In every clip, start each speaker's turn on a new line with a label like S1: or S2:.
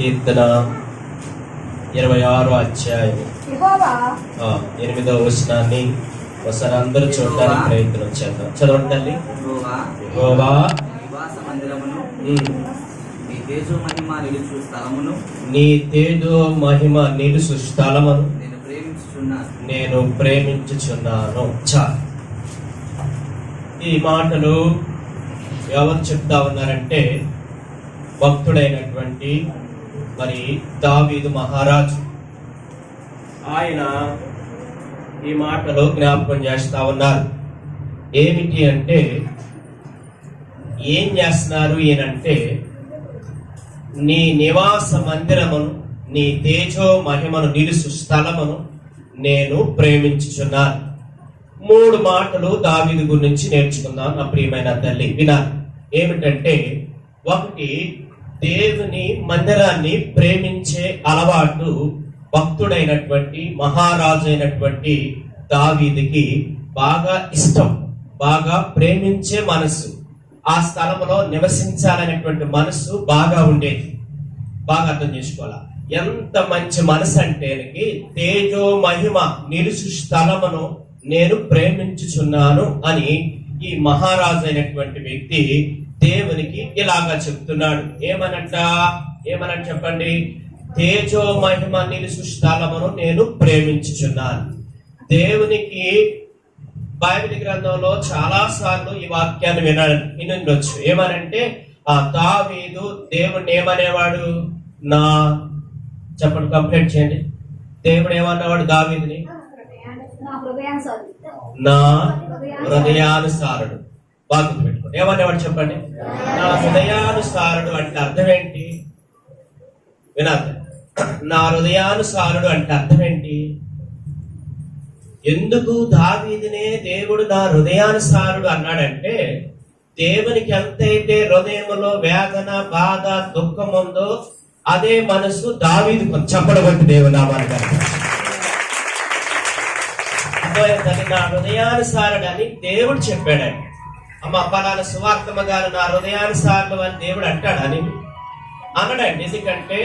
S1: కీర్తన 26వ అధ్యాయం 8వ వచనాన్ని ఒకసారి అందరూ చూడడానికి ప్రయత్నం చేద్దాం. చదవండి తల్లి. యెహోవా
S2: నివాస మందిరమును నీ తేజో మహిమ నిలుచు స్థలమును
S1: నీ తేజో మహిమ నిలుసు స్థలమును
S2: నేను
S1: ప్రేమించుచున్నాను. చాలు. ఈ మాటలు ఎవరు చెప్తా ఉన్నారంటే భక్తుడైనటువంటి మరి దావీదు మహారాజు. ఆయన ఈ మాటలు జ్ఞాపకం చేస్తా ఉన్నారు. ఏమిటి అంటే, ఏం చేస్తున్నారు ఈయనంటే, నీ నివాస మందిరమును నీ తేజో మహిమను నిలుసు స్థలమును నేను ప్రేమించుచున్నాను. 3 మాటలు దావీదు గురించి నేర్చుకుందాం నా ప్రియమైన తల్లి. వినాలి. ఏమిటంటే, ఒకటి, దేవుని మందిరాన్ని ప్రేమించే అలవాటు భక్తుడైనటువంటి మహారాజు అయినటువంటి దావీదుకి బాగా ఇష్టం, బాగా ప్రేమించే మనసు, ఆ స్థలంలో నివసించాలనేటువంటి మనసు బాగా ఉండేది. బాగా అర్థం చేసుకోవాలా. ఎంత మంచి మనసు అంటే, తేజో మహిమ నిలుసు స్థలమును నేను ప్రేమించుచున్నాను అని ఈ మహారాజు అయినటువంటి వ్యక్తి దేవునికి ఇలాగా చెప్తున్నాడు. ఏమనంట చెప్పండి. తేజో మహిమ నిలుసు స్థలమును నేను ప్రేమించుచున్నాను. దేవునికి బైబిల్ గ్రంథంలో చాలా సార్లు ఈ వాక్యాన్ని వినుండొచ్చు. ఏమనంటే, ఆ దావీదు దేవుడిని ఏమనేవాడు? చెప్పండి, కంప్లైంట్ చేయండి. దేవుడు ఏమన్నవాడు దావీదుని? నా హృదయానుసారుడు. బాగా గుర్తుపెట్టుకోండి. ఏమనేవాడు చెప్పండి? నా హృదయానుసారుడు అంటే అర్థం ఏంటి? వినాలి. నా హృదయానుసారుడు అంటే అర్థం ఏంటి? ఎందుకు దావీదునే దేవుడు నా హృదయానుసారుడు అన్నాడంటే, దేవునికి ఎంతైతే హృదయంలో వేదన, బాధ, దుఃఖం ఉందో అదే మనసు దావీదు. చెప్పడబట్టి దేవుడు నామానికి నా హృదయానుసారుడు అని దేవుడు చెప్పాడండి. అమ్మ పలానా సువార్తమ్మ గారు నా హృదయానుసారుడు అని దేవుడు అంటాడని అనడండి. ఎందుకంటే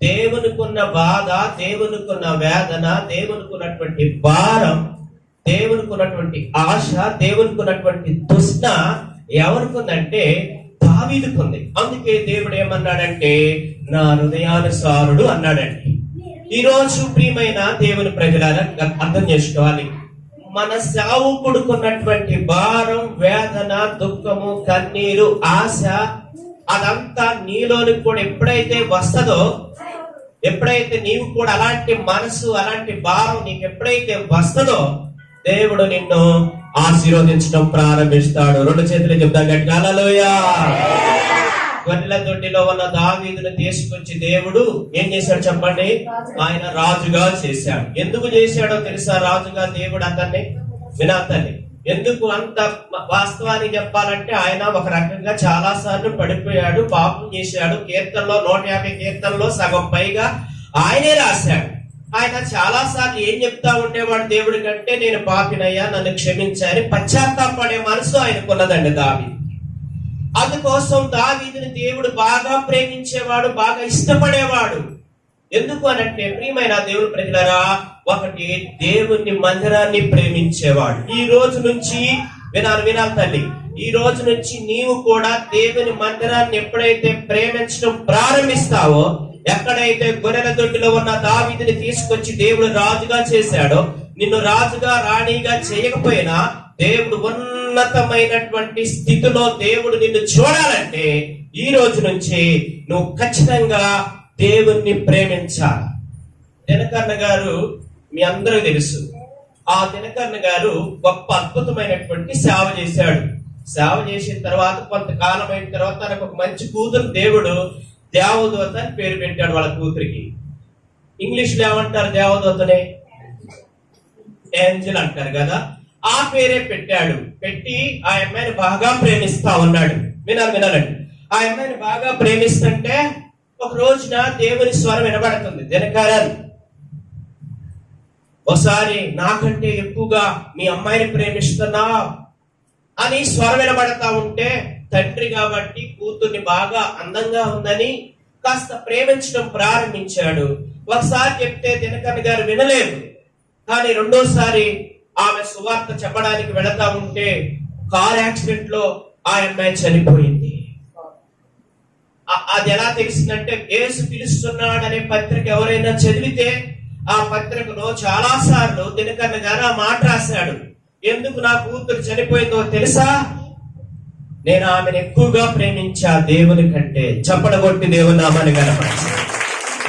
S1: దేవునికున్న బాధ, దేవునికున్న వేదన, దేవునికున్నటువంటి భారం, దేవునికున్నటువంటి ఆశ, దేవునికున్నటువంటి తృష్ణ ఎవరికుందంటే దావీదుకుంది. అందుకే దేవుడు ఏమన్నాడంటే నా హృదయానుసారుడు అన్నాడండి. ఈ రోజు ప్రియమైన దేవుని ప్రజలారా అర్థం చేసుకోవాలి. మన సేవకుడుకున్నటువంటి భారం, వేదన, దుఃఖము, కన్నీరు, ఆశ అదంతా నీలోనికి కూడా ఎప్పుడైతే వస్తుందో, ఎప్పుడైతే నీవు కూడా అలాంటి మనసు, అలాంటి భారం నీకు ఎప్పుడైతే వస్తుందో, దేవుడు నిన్ను ఆశీర్వదించడం ప్రారంభిస్తాడు. 2 చేతులు చెప్తాం గట్టిగా హల్లెలూయా. గొర్రెల దొడ్డిలో ఉన్న దావీదును తీసుకొచ్చి దేవుడు ఏం చేశాడు చెప్పండి? ఆయన రాజుగా చేశాడు. ఎందుకు చేశాడో తెలుసా? రాజుగా దేవుడు అతన్ని వినాతని. ఎందుకు అంత వాస్తవాన్ని చెప్పాలంటే, ఆయన ఒక రకంగా చాలా సార్లు పడిపోయాడు, పాపం చేశాడు. కీర్తనలో 150 కీర్తనలో సగం పైగా ఆయనే రాశాడు. ఆయన చాలా సార్లు ఏం చెప్తా ఉండేవాడు దేవుడి కంటే, నేను పాపినయ్యా, నన్ను క్షమించాలి, పశ్చాత్తాపడే మనసు ఆయనకున్నదండి దావీదు. అందుకోసం దావీదుని దేవుడు బాగా ప్రేమించేవాడు, బాగా ఇష్టపడేవాడు. ఎందుకు అనంటే, ప్రియమైన దేవుని ప్రజలారా, ఒకటి, దేవుని మందిరాన్ని ప్రేమించేవాడు. ఈ రోజు నుంచి వినాలి తల్లి, ఈ రోజు నుంచి నీవు కూడా దేవుని మందిరాన్ని ఎప్పుడైతే ప్రేమించడం ప్రారంభిస్తావో, ఎక్కడైతే గొర్రెల దొడ్డిలో ఉన్న దావీదుని తీసుకొచ్చి దేవుడు రాజుగా చేశాడో, నిన్ను రాజుగా, రాణిగా చేయకపోయినా దేవుడు ఉన్నతమైనటువంటి స్థితిలో దేవుడు నిన్ను చూడాలంటే ఈ రోజు నుంచి నువ్వు ఖచ్చితంగా దేవుణ్ణి ప్రేమించాలి. దినకర్ణ గారు మీ అందరూ తెలుసు. ఆ దినకర్ణ గారు గొప్ప అద్భుతమైనటువంటి సేవ చేశాడు. సేవ చేసిన తర్వాత కొంతకాలం అయిన తర్వాత తనకు ఒక మంచి కూతురు దేవుడు దేవదూత అని పేరు పెట్టాడు వాళ్ళ కూతురికి. ఇంగ్లీష్ లో ఏమంటారు దేవదూతనే? ఏంజల్ అంటారు కదా. ఆ పేరే పెట్టాడు. పెట్టి ఆ అమ్మాయిని బాగా ప్రేమిస్తా ఉన్నాడు. వినాలండి. ఆ అమ్మాయిని బాగా ప్రేమిస్తుంటే ఒక రోజున దేవుని స్వరం వినబడుతుంది. దినకరన్, ఒకసారి నాకంటే ఎక్కువగా మీ అమ్మాయిని ప్రేమిస్తున్నా అని స్వరం వినబడతా ఉంటే, తండ్రి కాబట్టి కూతుర్ని బాగా అందంగా ఉందని కాస్త ప్రేమించడం ప్రారంభించాడు. ఒకసారి చెప్తే దినకర్ గారు వినలేదు, కానీ రెండోసారి ఆమె సువార్త చెప్పడానికి వెళతా ఉంటే కార్ యాక్సిడెంట్ లో ఆ అమ్మాయి చనిపోయింది. అది ఎలా తెలిసిందంటే, యేసు పిలుస్తున్నాడనే పత్రిక ఎవరైనా చదివితే ఆ పత్రికలో చాలా సార్లు దినకర్ గారు ఆ మాట రాశాడు. ఎందుకు నా కూతురు చనిపోయిందో తెలుసా? నేను ఆమెను ఎక్కువగా ప్రేమించా దేవుని కంటే. చప్పడగొట్టి దేవుని నామాన్ని కనపరచు.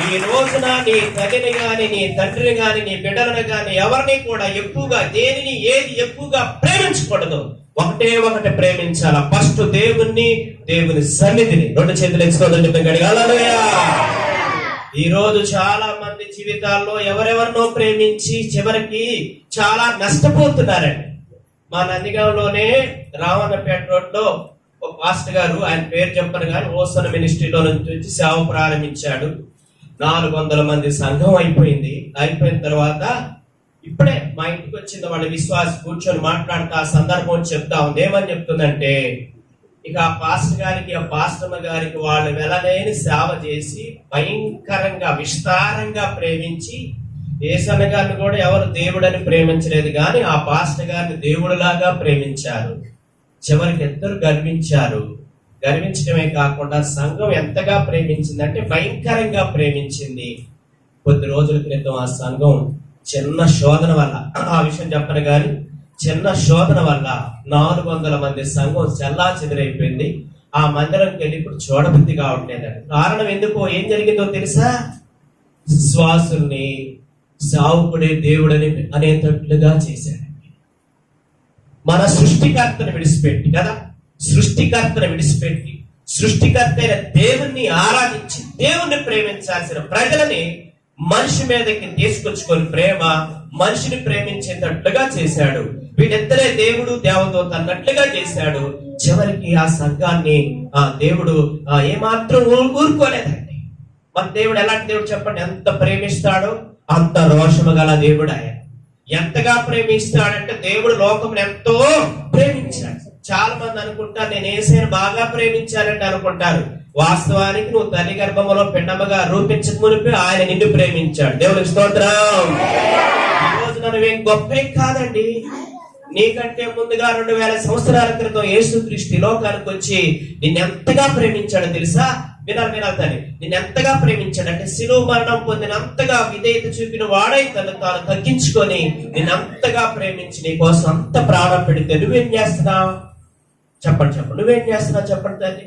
S1: ఈ రోజున నీ తల్లిని గాని, నీ తండ్రిని గాని, నీ బిడ్డలను గాని, ఎవరిని కూడా ఎక్కువగా దేనిని ఏది ఎక్కువగా ప్రేమించకూడదు. ఒకటే ప్రేమించాల. ఫస్ట్ దేవుణ్ణి, దేవుని సన్నిధిని. రెండు చేతులు ఎత్తుకోవడం. ఈ రోజు చాలా మంది జీవితాల్లో ఎవరెవరినో ప్రేమించి చివరికి చాలా నష్టపోతున్నారండి. మా నందిగాంలోనే రావణపేట రోడ్ లో ఒక పాస్టర్ గారు, ఆయన పేరు చెప్పను కానీ, ఓసన మినిస్ట్రీలో నుంచి వచ్చి సేవ ప్రారంభించాడు. 400 మంది సంఘం అయిపోయింది. అయిపోయిన తర్వాత ఇప్పుడే మా ఇంటికి వచ్చింది వాళ్ళ విశ్వాసి, కూర్చొని మాట్లాడుతూ ఆ సందర్భం చెప్తా ఉంది. ఏమని చెప్తుందంటే, ఇక ఆ పాస్టర్ గారికి, ఆ పాస్టమ్మ గారికి వాళ్ళు వెళ్ళలేని సేవ చేసి భయంకరంగా విస్తారంగా ప్రేమించి, ఏసన్న గారిని కూడా ఎవరు దేవుడని ప్రేమించలేదు కానీ ఆ పాస్టర్ గారిని దేవుడిలాగా ప్రేమించారు. చివరికి ఇద్దరు గర్వించారు. గర్వించడమే కాకుండా సంఘం ఎంతగా ప్రేమించిందంటే భయంకరంగా ప్రేమించింది. కొద్ది రోజుల క్రితం ఆ సంఘం చిన్న శోధన వల్ల, ఆ విషయం చెప్పను కానీ, చిన్న శోధన వల్ల 400 మంది సంఘం చెల్లా చెదిరైపోయింది. ఆ మందిరంకి వెళ్ళి ఇప్పుడు చూడబుద్ధి కావట్లేదండి. కారణం ఎందుకో, ఏం జరిగిందో తెలుసా? విశ్వాసుల్ని సావుకుడే దేవుడని అనేటట్లుగా చేశాడండి. మన సృష్టికర్తను విడిచిపెట్టి కదా, సృష్టికర్తను విడిచిపెట్టి సృష్టికర్త అయిన దేవుణ్ణి ఆరాధించి దేవుణ్ణి ప్రేమించాల్సిన ప్రజలని మనిషి మీదకి తీసుకొచ్చుకొని ప్రేమ మనిషిని ప్రేమించేటట్లుగా చేశాడు. వీళ్ళిద్దరే దేవుడు దేవదూత అన్నట్లుగా చేశాడు. చివరికి ఆ సంఘాన్ని ఆ దేవుడు ఏమాత్రం ఊరుకోలేదండి. మన దేవుడు ఎలాంటి దేవుడు చెప్పండి? ఎంత ప్రేమిస్తాడో అంత రోషము గల దేవుడు ఆయన. ఎంతగా ప్రేమిస్తాడంటే, దేవుడు లోకమును ఎంతో ప్రేమించాడు. చాలా మంది అనుకుంటారు, నేను యేసయ్యను బాగా ప్రేమించానంటే అనుకుంటారు. వాస్తవానికి నువ్వు తల్లి గర్భంలో పిండముగా రూపించక మునిపే ఆయన నిన్ను ప్రేమించాడు. దేవునికి స్తోత్రం. ఈ రోజు నువ్వేం గొప్పేం కాదండి. నీకంటే ముందుగా 2000 సంవత్సరాల క్రితం యేసుక్రీస్తు లోకానికి వచ్చి నిన్నెంతగా ప్రేమించాడో తెలుసా? వినాలి తల్లి, నిన్నెంతగా ప్రేమించాడంటే, శిలువ మరణం పొందినంతగా విధేయత చూపిన వాడై తను తాను తగ్గించుకొని నిన్నంతగా ప్రేమించి నీ కోసం అంత ప్రాణం పెడితే నువ్వేం చేస్తున్నావు? చెప్పండి నువ్వేం చేస్తున్నావు? చెప్పండి తల్లి.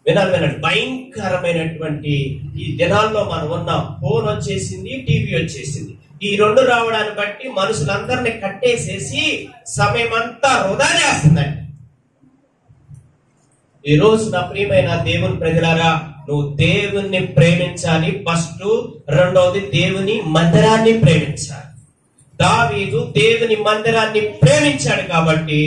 S1: వినాలి. భయంకరమైనటువంటి ఈ దినాల్లో మనం ఉన్నాం. ఫోన్ వచ్చేసింది, టీవీ వచ్చేసింది. ఈ రెండు రావడాన్ని బట్టి మనుషులందరినీ కట్టేసేసి సమయం అంతా వృధా చేస్తుందండి. ఈ రోజు నా ప్రియమైన దేవుని ప్రజలారా, నువ్వు దేవుణ్ణి ప్రేమించాలి ఫస్ట్. రెండవది దేవుని మందిరాన్ని ప్రేమించాలి. దావీదు దేవుని మందిరాన్ని ప్రేమించాడు కాబట్టి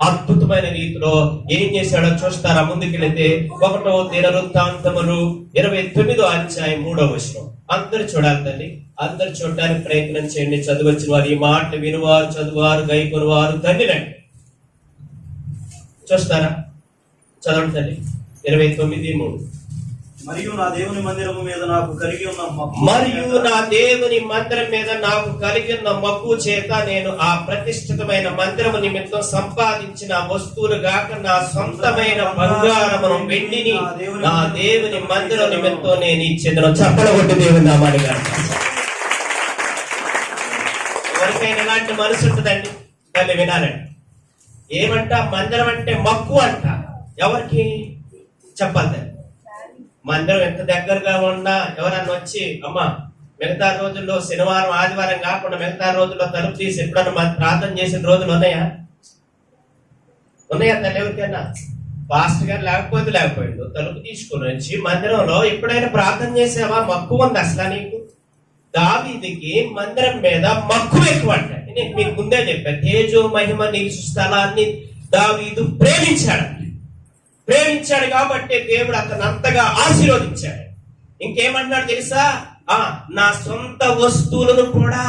S1: అద్భుతమైన రీతిలో ఏం చేశాడో చూస్తారా? ముందుకెళితే 1వ దినవృత్తాంతములు 29వ అధ్యాయం 3వ వచనం. అందరు చూడాలి తల్లి, అందరు చూడడానికి ప్రయత్నం చేయండి. చదువచ్చిన వారు, ఈ మాట వినువారు, చదువువారు, గైకొనువారు ధన్యులండి. చూస్తారా? చదవండి తల్లి. 29:3.
S3: మరియు నా దేవుని మందిరం మీద నాకు కలిగి ఉన్న
S1: మక్కువ చేత నేను ఆ ప్రతిష్ఠితమైన మందిరము నిమిత్తం సంపాదించిన వస్తువులు గాక నా సొంతమైన బంగారమును వెండిని నా దేవుని మందిరం నిమిత్తం నేను ఇచ్చేదను. చప్పడగొట్టి దేవుని నామాన్ని గారు. ఎవరికైనా ఇలాంటి మనసు ఉంటుందండి? తల్లి వినాలండి. ఏమంట? మందిరం అంటే మక్కువ అంట. ఎవరికి చెప్పాలి? మందిరం ఎంత దగ్గరగా ఉన్నా ఎవరన్నా వచ్చి, అమ్మా మిగతా రోజుల్లో శనివారం ఆదివారం కాకుండా మిగతా రోజుల్లో తలుపు తీసి ఎప్పుడన్నా ప్రార్థన చేసిన రోజులు ఉన్నాయా తల్లి? ఎవరికైనా పాస్టర్ గారు లేకపోయిండు, తలుపు తీసుకుని వచ్చి మందిరంలో ఎప్పుడైనా ప్రార్థన చేసావా? మక్కువ ఉంది అసలు నీకు? దావీదుకి మందిరం మీద మక్కువ ఎక్కువ అంట. నేను మీకు ముందే చెప్పాను, తేజో మహిమ నిలుసు స్థలాన్ని దావీదు ప్రేమించాడు కాబట్టి దేవుడు అతను అంతగా ఆశీర్వదించాడు. ఇంకేమంటున్నాడు తెలుసా? నా సొంత వస్తువులను కూడా.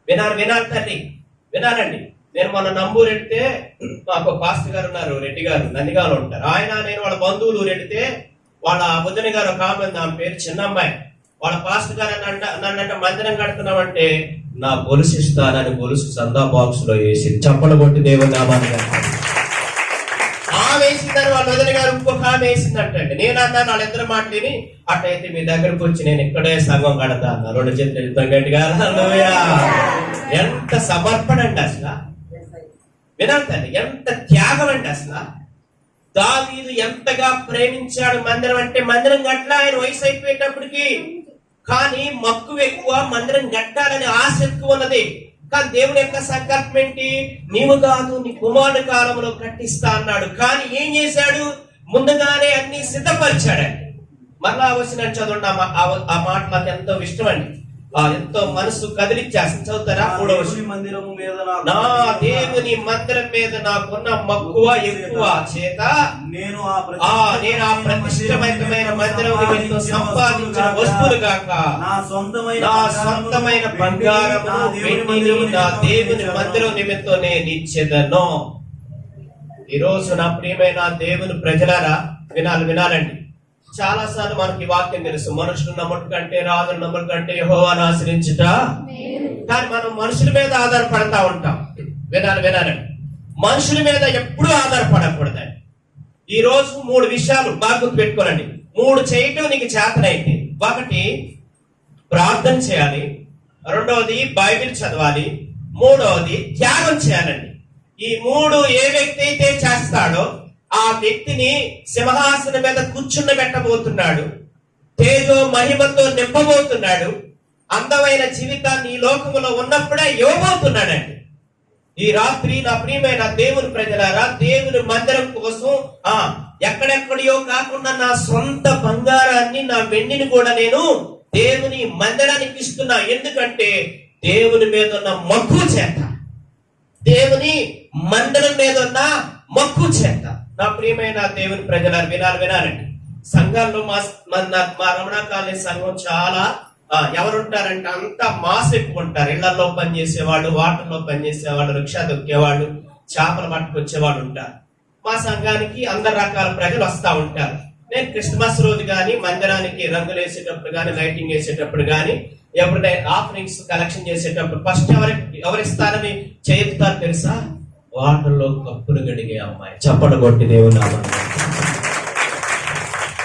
S1: వినాలి తల్లి, వినాలండి. నేను మొన్న నంబూరు ఎడితే, మాకు పాస్టర్ గారు ఉన్నారు, రెడ్డి గారు నందిగాలో ఉంటారు. ఆయన నేను వాళ్ళ బంధువులు ఎడితే వాళ్ళ వదిన గారు ఒక ఆమె ఉంది, ఆమె పేరు చిన్నమ్మాయి. వాళ్ళ పాస్టర్ గారు నన్నంట మందిరం కడుతున్నామంటే నా గొలుసు ఇస్తానని గొలుసు సందా బాక్స్ లో వేసి చప్పలు కొట్టి దేవుని నామాన్ని ఆమె వేసిందని వాళ్ళ వదిన గారు ఇంకొక ఆమె వేసిందంటే నేను అన్నాను వాళ్ళిద్దరు మాటని, అట్టయితే మీ దగ్గరకు వచ్చి నేను ఇక్కడే సంఘం కడతా అన్నా. 2 చేతులు గట్టిగా హల్లెలూయా. ఎంత సమర్పణ అండి అసలు, వినండి ఎంత త్యాగం అండి అసలు. దావీదు ఎంతగా ప్రేమించాడు మందిరం అంటే, మందిరం గట్లా ఆయన వయసు అయిపోయేటప్పటికి, కానీ మక్కువ ఎక్కువ, మందిరం గట్టాలని ఆశ ఎక్కువ ఉన్నది. కానీ దేవుని యొక్క సంకల్పం ఏంటి? నీవు కాదు నీ కుమారుని కాలంలో కట్టిస్తా అన్నాడు. కానీ ఏం చేశాడు? ముందుగానే అన్ని సిద్ధపరిచాడండి. మళ్ళా వచ్చిన చదవండి ఆ మాట నాకు ఎంతో ఇష్టం అండి, ఎంతో మనసు కదిలిచ్చేస్తుంది. చదువుతారా? 3వ
S3: మందిరము మీద
S1: నా దేవుని మందిరం మీద నాకున్న మక్కువ ఎక్కువ చేత నేను ఆ ప్రతిష్టమైన మందిరం నిమిత్తం సంపాదించిన వస్తువులు కాక నా సొంతమైన బంగారము వెండిని నా దేవుని మందిరం నిమిత్తం నేను ఇచ్చేదను. ఈరోజు నా ప్రియమైన దేవుని ప్రజలారా వినాలండి. చాలా సార్లు మనకి వాక్యం తెలుసు, మనుషులు నమ్ముట కంటే రాజుల నమ్ముట కంటే యెహోవాను ఆశ్రయించుట. కానీ మనం మనుషుల మీద ఆధారపడతా ఉంటాం. వినాలండి, మనుషుల మీద ఎప్పుడూ ఆధారపడకూడదండి. ఈ రోజు 3 విషయాలు బాగా గుర్తు పెట్టుకోనండి. 3 చేయటం నీకు చేతనైతే. 1 ప్రార్థన చేయాలి, 2వది బైబిల్ చదవాలి, 3వది త్యాగం చేయాలండి. ఈ 3 ఏ వ్యక్తి అయితే చేస్తాడో ఆ వ్యక్తిని సింహాసనం మీద కూర్చుండబెట్టబోతున్నాడు, తేజో మహిమతో నింపబోతున్నాడు, అందమైన జీవితాన్ని ఈ లోకములో ఉన్నప్పుడే ఇవ్వబోతున్నాడండి. ఈ రాత్రి నా ప్రియమైన దేవుని ప్రజలారా, దేవుని మందిరం కోసం ఎక్కడెక్కడియో కాకుండా నా సొంత బంగారాన్ని, నా వెండిని కూడా నేను దేవుని మందిరానికి ఇస్తున్నా. ఎందుకంటే దేవుని మీద ఉన్న మక్కువ చేత, దేవుని మందిరం మీద ఉన్న మక్కువ చేత. నా ప్రియమైన దేవుని ప్రజలారు వినాలండి. సంఘాల్లో మా రమణ కాలనీ సంఘం చాలా ఎవరుంటారంటే అంతా మాస్ ఎక్కువ ఉంటారు. ఇళ్లలో పనిచేసేవాళ్ళు, వాటర్లో పనిచేసేవాళ్ళు, రిక్షా దొక్కేవాళ్ళు, చేపలు పట్టుకొచ్చేవాళ్ళు ఉంటారు. మా సంఘానికి అందరు రకాల ప్రజలు వస్తా ఉంటారు. నేను క్రిస్మస్ రోజు కానీ, మందిరానికి రంగులు వేసేటప్పుడు కానీ, లైటింగ్ వేసేటప్పుడు కానీ, ఎప్పుడైనా ఆఫరింగ్స్ కలెక్షన్ చేసేటప్పుడు ఫస్ట్ ఎవరిస్తారని చేతుతారు తెలుసా? వాటర్లో కప్పులు గడిగే అమ్మాయి. చప్పట కొట్టి దేవుని నామాన్ని.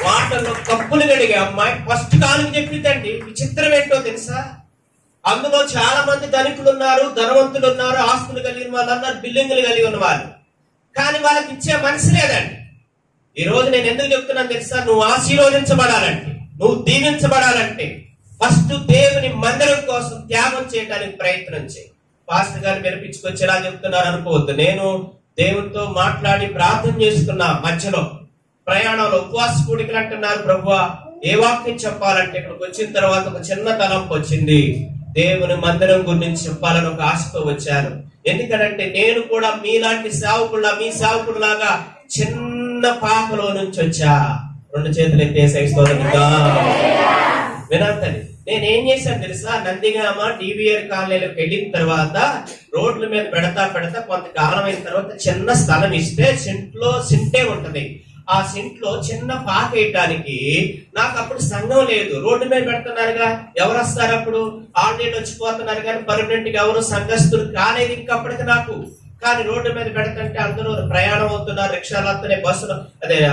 S1: వాటర్లో కప్పులు గడిగే అమ్మాయి ఫస్ట్ కానుక చెప్పిందండి. విచిత్రం ఏంటో తెలుసా? అందులో చాలా మంది ధనికులు ఉన్నారు, ధనవంతులు ఉన్నారు, ఆస్తులు కలిగిన వాళ్ళు అన్నారు, బిల్డింగులు కలిగి ఉన్న వాళ్ళు. కానీ వాళ్ళకి ఇచ్చే మనసు లేదండి. ఈ రోజు నేను ఎందుకు చెప్తున్నాను తెలుసా? నువ్వు ఆశీర్వదించబడాలంటే, నువ్వు దీవించబడాలంటే ఫస్ట్ దేవుని మందిరం కోసం త్యాగం చేయడానికి ప్రయత్నం చేయి. పాస్టర్ గారు వినిపించుకొచ్చి ఎలా చెప్తున్నారు అనుకోవద్దు. నేను దేవునితో మాట్లాడి ప్రార్థన చేసుకున్నా. మధ్యలో ప్రయాణంలో ఉపవాస కూడికలు అంటున్నారు. ప్రభువా ఏ వాక్యం చెప్పాలంటే ఇక్కడికి వచ్చిన తర్వాత ఒక చిన్న తలంపు వచ్చింది. దేవుని మందిరం గురించి చెప్పాలని ఒక ఆశతో వచ్చాను. ఎందుకంటే నేను కూడా మీలాంటి సేవకుల్లా, మీ సేవకుల్లాగా చిన్న పాపలో నుంచి వచ్చా. 2 చేతులు ఎత్తేసేస్తోందిగా వినండి. నేనేం చేశాను తెలుసా? నందిగామ DVR కాలనీలోకి వెళ్ళిన తర్వాత రోడ్ల మీద పెడతా కొంతకాలం అయిన తర్వాత చిన్న స్థలం ఇస్తే సింటే ఉంటది. ఆ సింట్లో చిన్న పాక వేయటానికి నాకు అప్పుడు సంఘం లేదు. రోడ్డు మీద పెడుతున్నారుగా, ఎవరు వస్తారు అప్పుడు? ఆల్రెడీ వచ్చిపోతున్నారు కానీ పర్మనెంట్ గా ఎవరు సంఘస్థులు కాలేదు ఇంకప్పటికి నాకు. కానీ రోడ్డు మీద పెడుతుంటే అందరూ ప్రయాణం అవుతున్నారు, రిక్షాలు వస్తున్నాయి, బస్సులు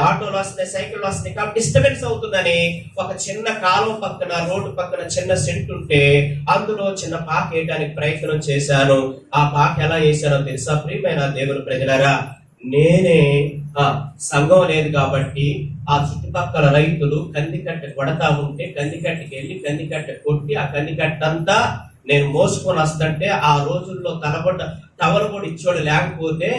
S1: ఆటోలు వస్తున్నాయి, సైకిళ్ళు వస్తున్నాయి. కాబట్టి డిస్టర్బెన్స్ అవుతుందని ఒక చిన్న కాలువ పక్కన, రోడ్డు పక్కన చిన్న సెంట్ ఉంటే అందులో చిన్న పాక వేయడానికి ప్రయత్నం చేశాను. ఆ పాక ఎలా వేసానో తెలుసా? ప్రియమైన దేవుని ప్రజలారా, నేనే సంఘం లేదు కాబట్టి ఆ చుట్టుపక్కల రైతులు కందికట్టె కొడతా ఉంటే కందికట్టెకి వెళ్ళి కందికట్టె కొట్టి ఆ కందికట్టంతా నేను మోసుకొని వస్తుంటే, ఆ రోజుల్లో టవల్ కూడా ఇచ్చోడు లేకపోతే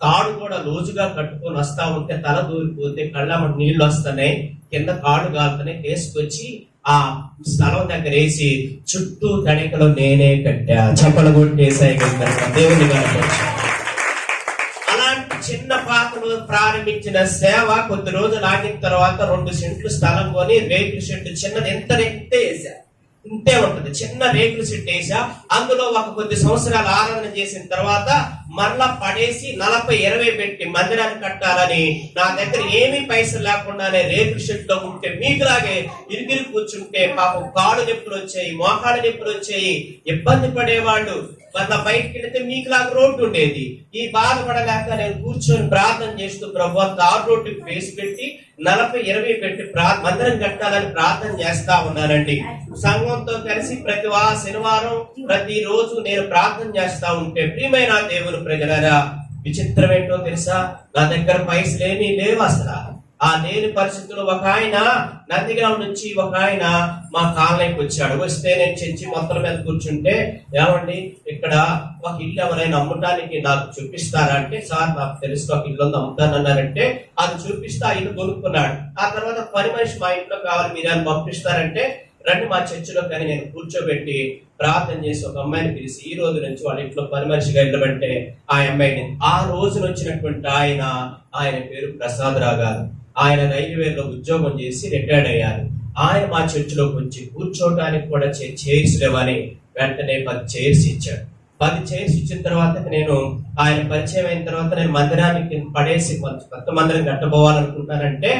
S1: తాడు కూడా లోజుగా కట్టుకొని వస్తా ఉంటే తల దూరిపోతే కళ్ళ నీళ్లు వస్తున్నాయి, కింద కాడు కాలుతున్నాయి, తీసుకొచ్చి ఆ స్థలం దగ్గర వేసి చుట్టూ తడికలో నేనే కట్టా. చప్పలు కొట్టేసాయి దేవుని కనపచ్చు. అలాంటి చిన్న పాకలు ప్రారంభించిన సేవ కొద్ది రోజులు ఆగిన తర్వాత 2 సెంట్లు స్థలం కొని రేకుల షెడ్ చిన్నది ఎంత రెట్టే వేసా, ఇంతే ఉంటది, చిన్న రేకుల షెడ్ వేసా. అందులో ఒక కొద్ది సంవత్సరాలు ఆరాధన చేసిన తర్వాత మరలా పడేసి 40-20 పెట్టి మందిరాన్ని కట్టాలని నా దగ్గర ఏమీ పైసలు లేకుండానే రేపు షెడ్లో ఉంటే మీకులాగే ఇరిగిరి కూర్చుంటే పాపం కాళ్ళు నొప్పులు వచ్చాయి, మోకాళ్ళ నొప్పులు వచ్చాయి, ఇబ్బంది పడేవాళ్ళు. మళ్ళా బయటకు వెళితే మీకులాగా రోడ్డు ఉండేది. ఈ బాధపడలేక నేను కూర్చొని ప్రార్థన చేస్తూ ప్రభు తారు రోడ్డుకి వేసి పెట్టి 40-20 పెట్టి మందిరం కట్టాలని ప్రార్థన చేస్తా ఉన్నానండి. సంఘంతో కలిసి ప్రతి శనివారం ప్రతిరోజు నేను ప్రార్థన చేస్తా ఉంటే ప్రియమైన దేవుని ప్రజలారా, విచిత్రం ఏంటో తెలుసా, నా దగ్గర పైసలు ఏమీ లేవు అసలు. ఆ లేని పరిస్థితుల్లో ఒక ఆయన నందిగ్రామ్ నుంచి ఒక ఆయన మా కాలనీకి వచ్చాడు. వస్తే నేను చెంచి మొత్తం మీద కూర్చుంటే, ఏమండి ఇక్కడ ఒక ఇల్లు ఎవరైనా అమ్మటానికి నాకు చూపిస్తారా అంటే, సార్ నాకు తెలుసు ఒక ఇల్లు అమ్ముతానన్నారంటే అది చూపిస్తే ఆ ఇల్లు కొనుక్కున్నాడు. ఆ తర్వాత పని మనిషి మా ఇంట్లో కావాలి మీరు అని పంపిస్తారంటే రండి మా చర్చిలో కానీ నేను కూర్చోబెట్టి ప్రార్థన చేసి ఒక అమ్మాయిని పిలిచి ఈ రోజు నుంచి వాళ్ళ ఇంట్లో పని మనిషిగా వెళ్ళబట్టే ఆ అమ్మాయిని ఆ రోజున వచ్చినటువంటి ఆయన పేరు ప్రసాదరావు గారు. ఆయన రైల్వేలో ఉద్యోగం చేసి రిటైర్డ్ అయ్యారు. ఆయన మా చర్చిలోకి వచ్చి కూర్చోవడానికి కూడా చైర్స్ లేవని వెంటనే 10 చైర్స్ ఇచ్చాడు. 10 చైర్స్ ఇచ్చిన తర్వాత నేను ఆయన పరిచయం అయిన తర్వాత నేను మందిరానికి పడేసి కొత్త మందిరం కట్టబోవాలనుకుంటానంటే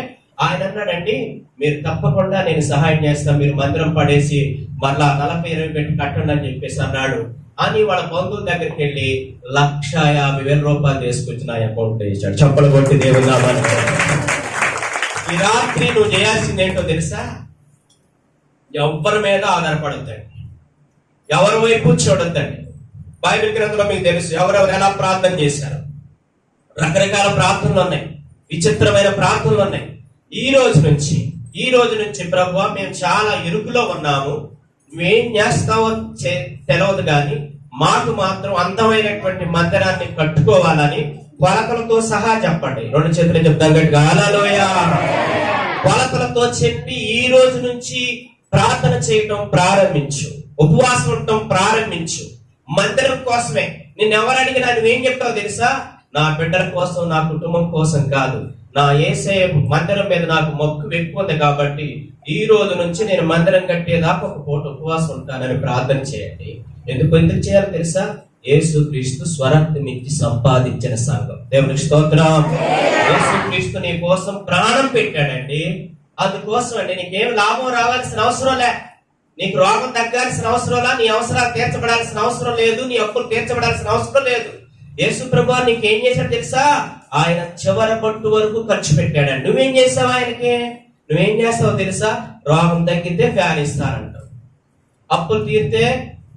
S1: ఆయన అన్నాడండి, మీరు తప్పకుండా నేను సహాయం చేస్తాను, మీరు మందిరం పడేసి మళ్ళా 40-20 పెట్టి కట్టండి అని చెప్పేసి అన్నాడు. అని వాళ్ళ బంధువుల దగ్గరికి వెళ్ళి 1,50,000 రూపాయలు తీసుకొచ్చి నా అకౌంట్ ఇచ్చాడు. చప్పలు కొట్టి దేవుని నామాన్ని. ఈ రాత్రి నువ్వు చేయాల్సింది ఏంటో తెలుసా, ఎవరి మీద ఆధారపడద్దండి, ఎవరి వైపు చూడొద్దండి. బైబిల్ గ్రంథంలో మీకు తెలుసు ఎవరెవరు ఎలా ప్రార్థన చేశారు. రకరకాల ప్రార్థనలు ఉన్నాయి, విచిత్రమైన ప్రార్థనలు ఉన్నాయి. ఈ రోజు నుంచి ప్రభువా మేము చాలా ఇరుకులో ఉన్నాము, నువ్వేం చేస్తావో తెలియదు కానీ మాకు మాత్రం అందమైనటువంటి మందిరాన్ని కట్టుకోవాలని కొలతలతో సహా చెప్పండి. 2 చేతులు చెప్తాం గట్టిగా హల్లెలూయా. కొలతలతో చెప్పి ఈ రోజు నుంచి ప్రార్థన చేయటం ప్రారంభించు, ఉపవాసం ఉండటం ప్రారంభించు. మందిరం కోసమే. నిన్నెవరు అడిగినా నువ్వేం చెప్తావు తెలుసా, నా బిడ్డల కోసం, నా కుటుంబం కోసం కాదు, నా యేసయ్య మందిరం మీద నాకు మొక్కు ఎక్కువ ఉంది కాబట్టి ఈ రోజు నుంచి నేను మందిరం కట్టేదాకా ఒక పూట ఉపవాసం ఉంటానని ప్రార్థన చేయండి. ఎందుకు చేయాలో తెలుసా, యేసుక్రీస్తు స్వరక్తం ఇచ్చి సంపాదించిన సంఘం. దేవునికి స్తోత్రం. యేసుక్రీస్తు నీ కోసం ప్రాణం పెట్టాడండి. అందుకోసం అండి నీకేం లాభం రావాల్సిన అవసరం లే, నీకు రోగం తగ్గాల్సిన అవసరం లే, నీ అవసరాలు తీర్చబడాల్సిన అవసరం లేదు, నీ అప్పులు తీర్చబడాల్సిన అవసరం లేదు. యేసు ప్రభువా నీకేం చేశాడు తెలుసా, ఆయన చివరి పట్టు వరకు ఖర్చు పెట్టాడండి. నువ్వేం చేసావు ఆయనకి, నువ్వేం చేస్తావో తెలుసా, రోగం తగ్గితే ఫ్యాన్ ఇస్తానంటావు, అప్పులు తీరితే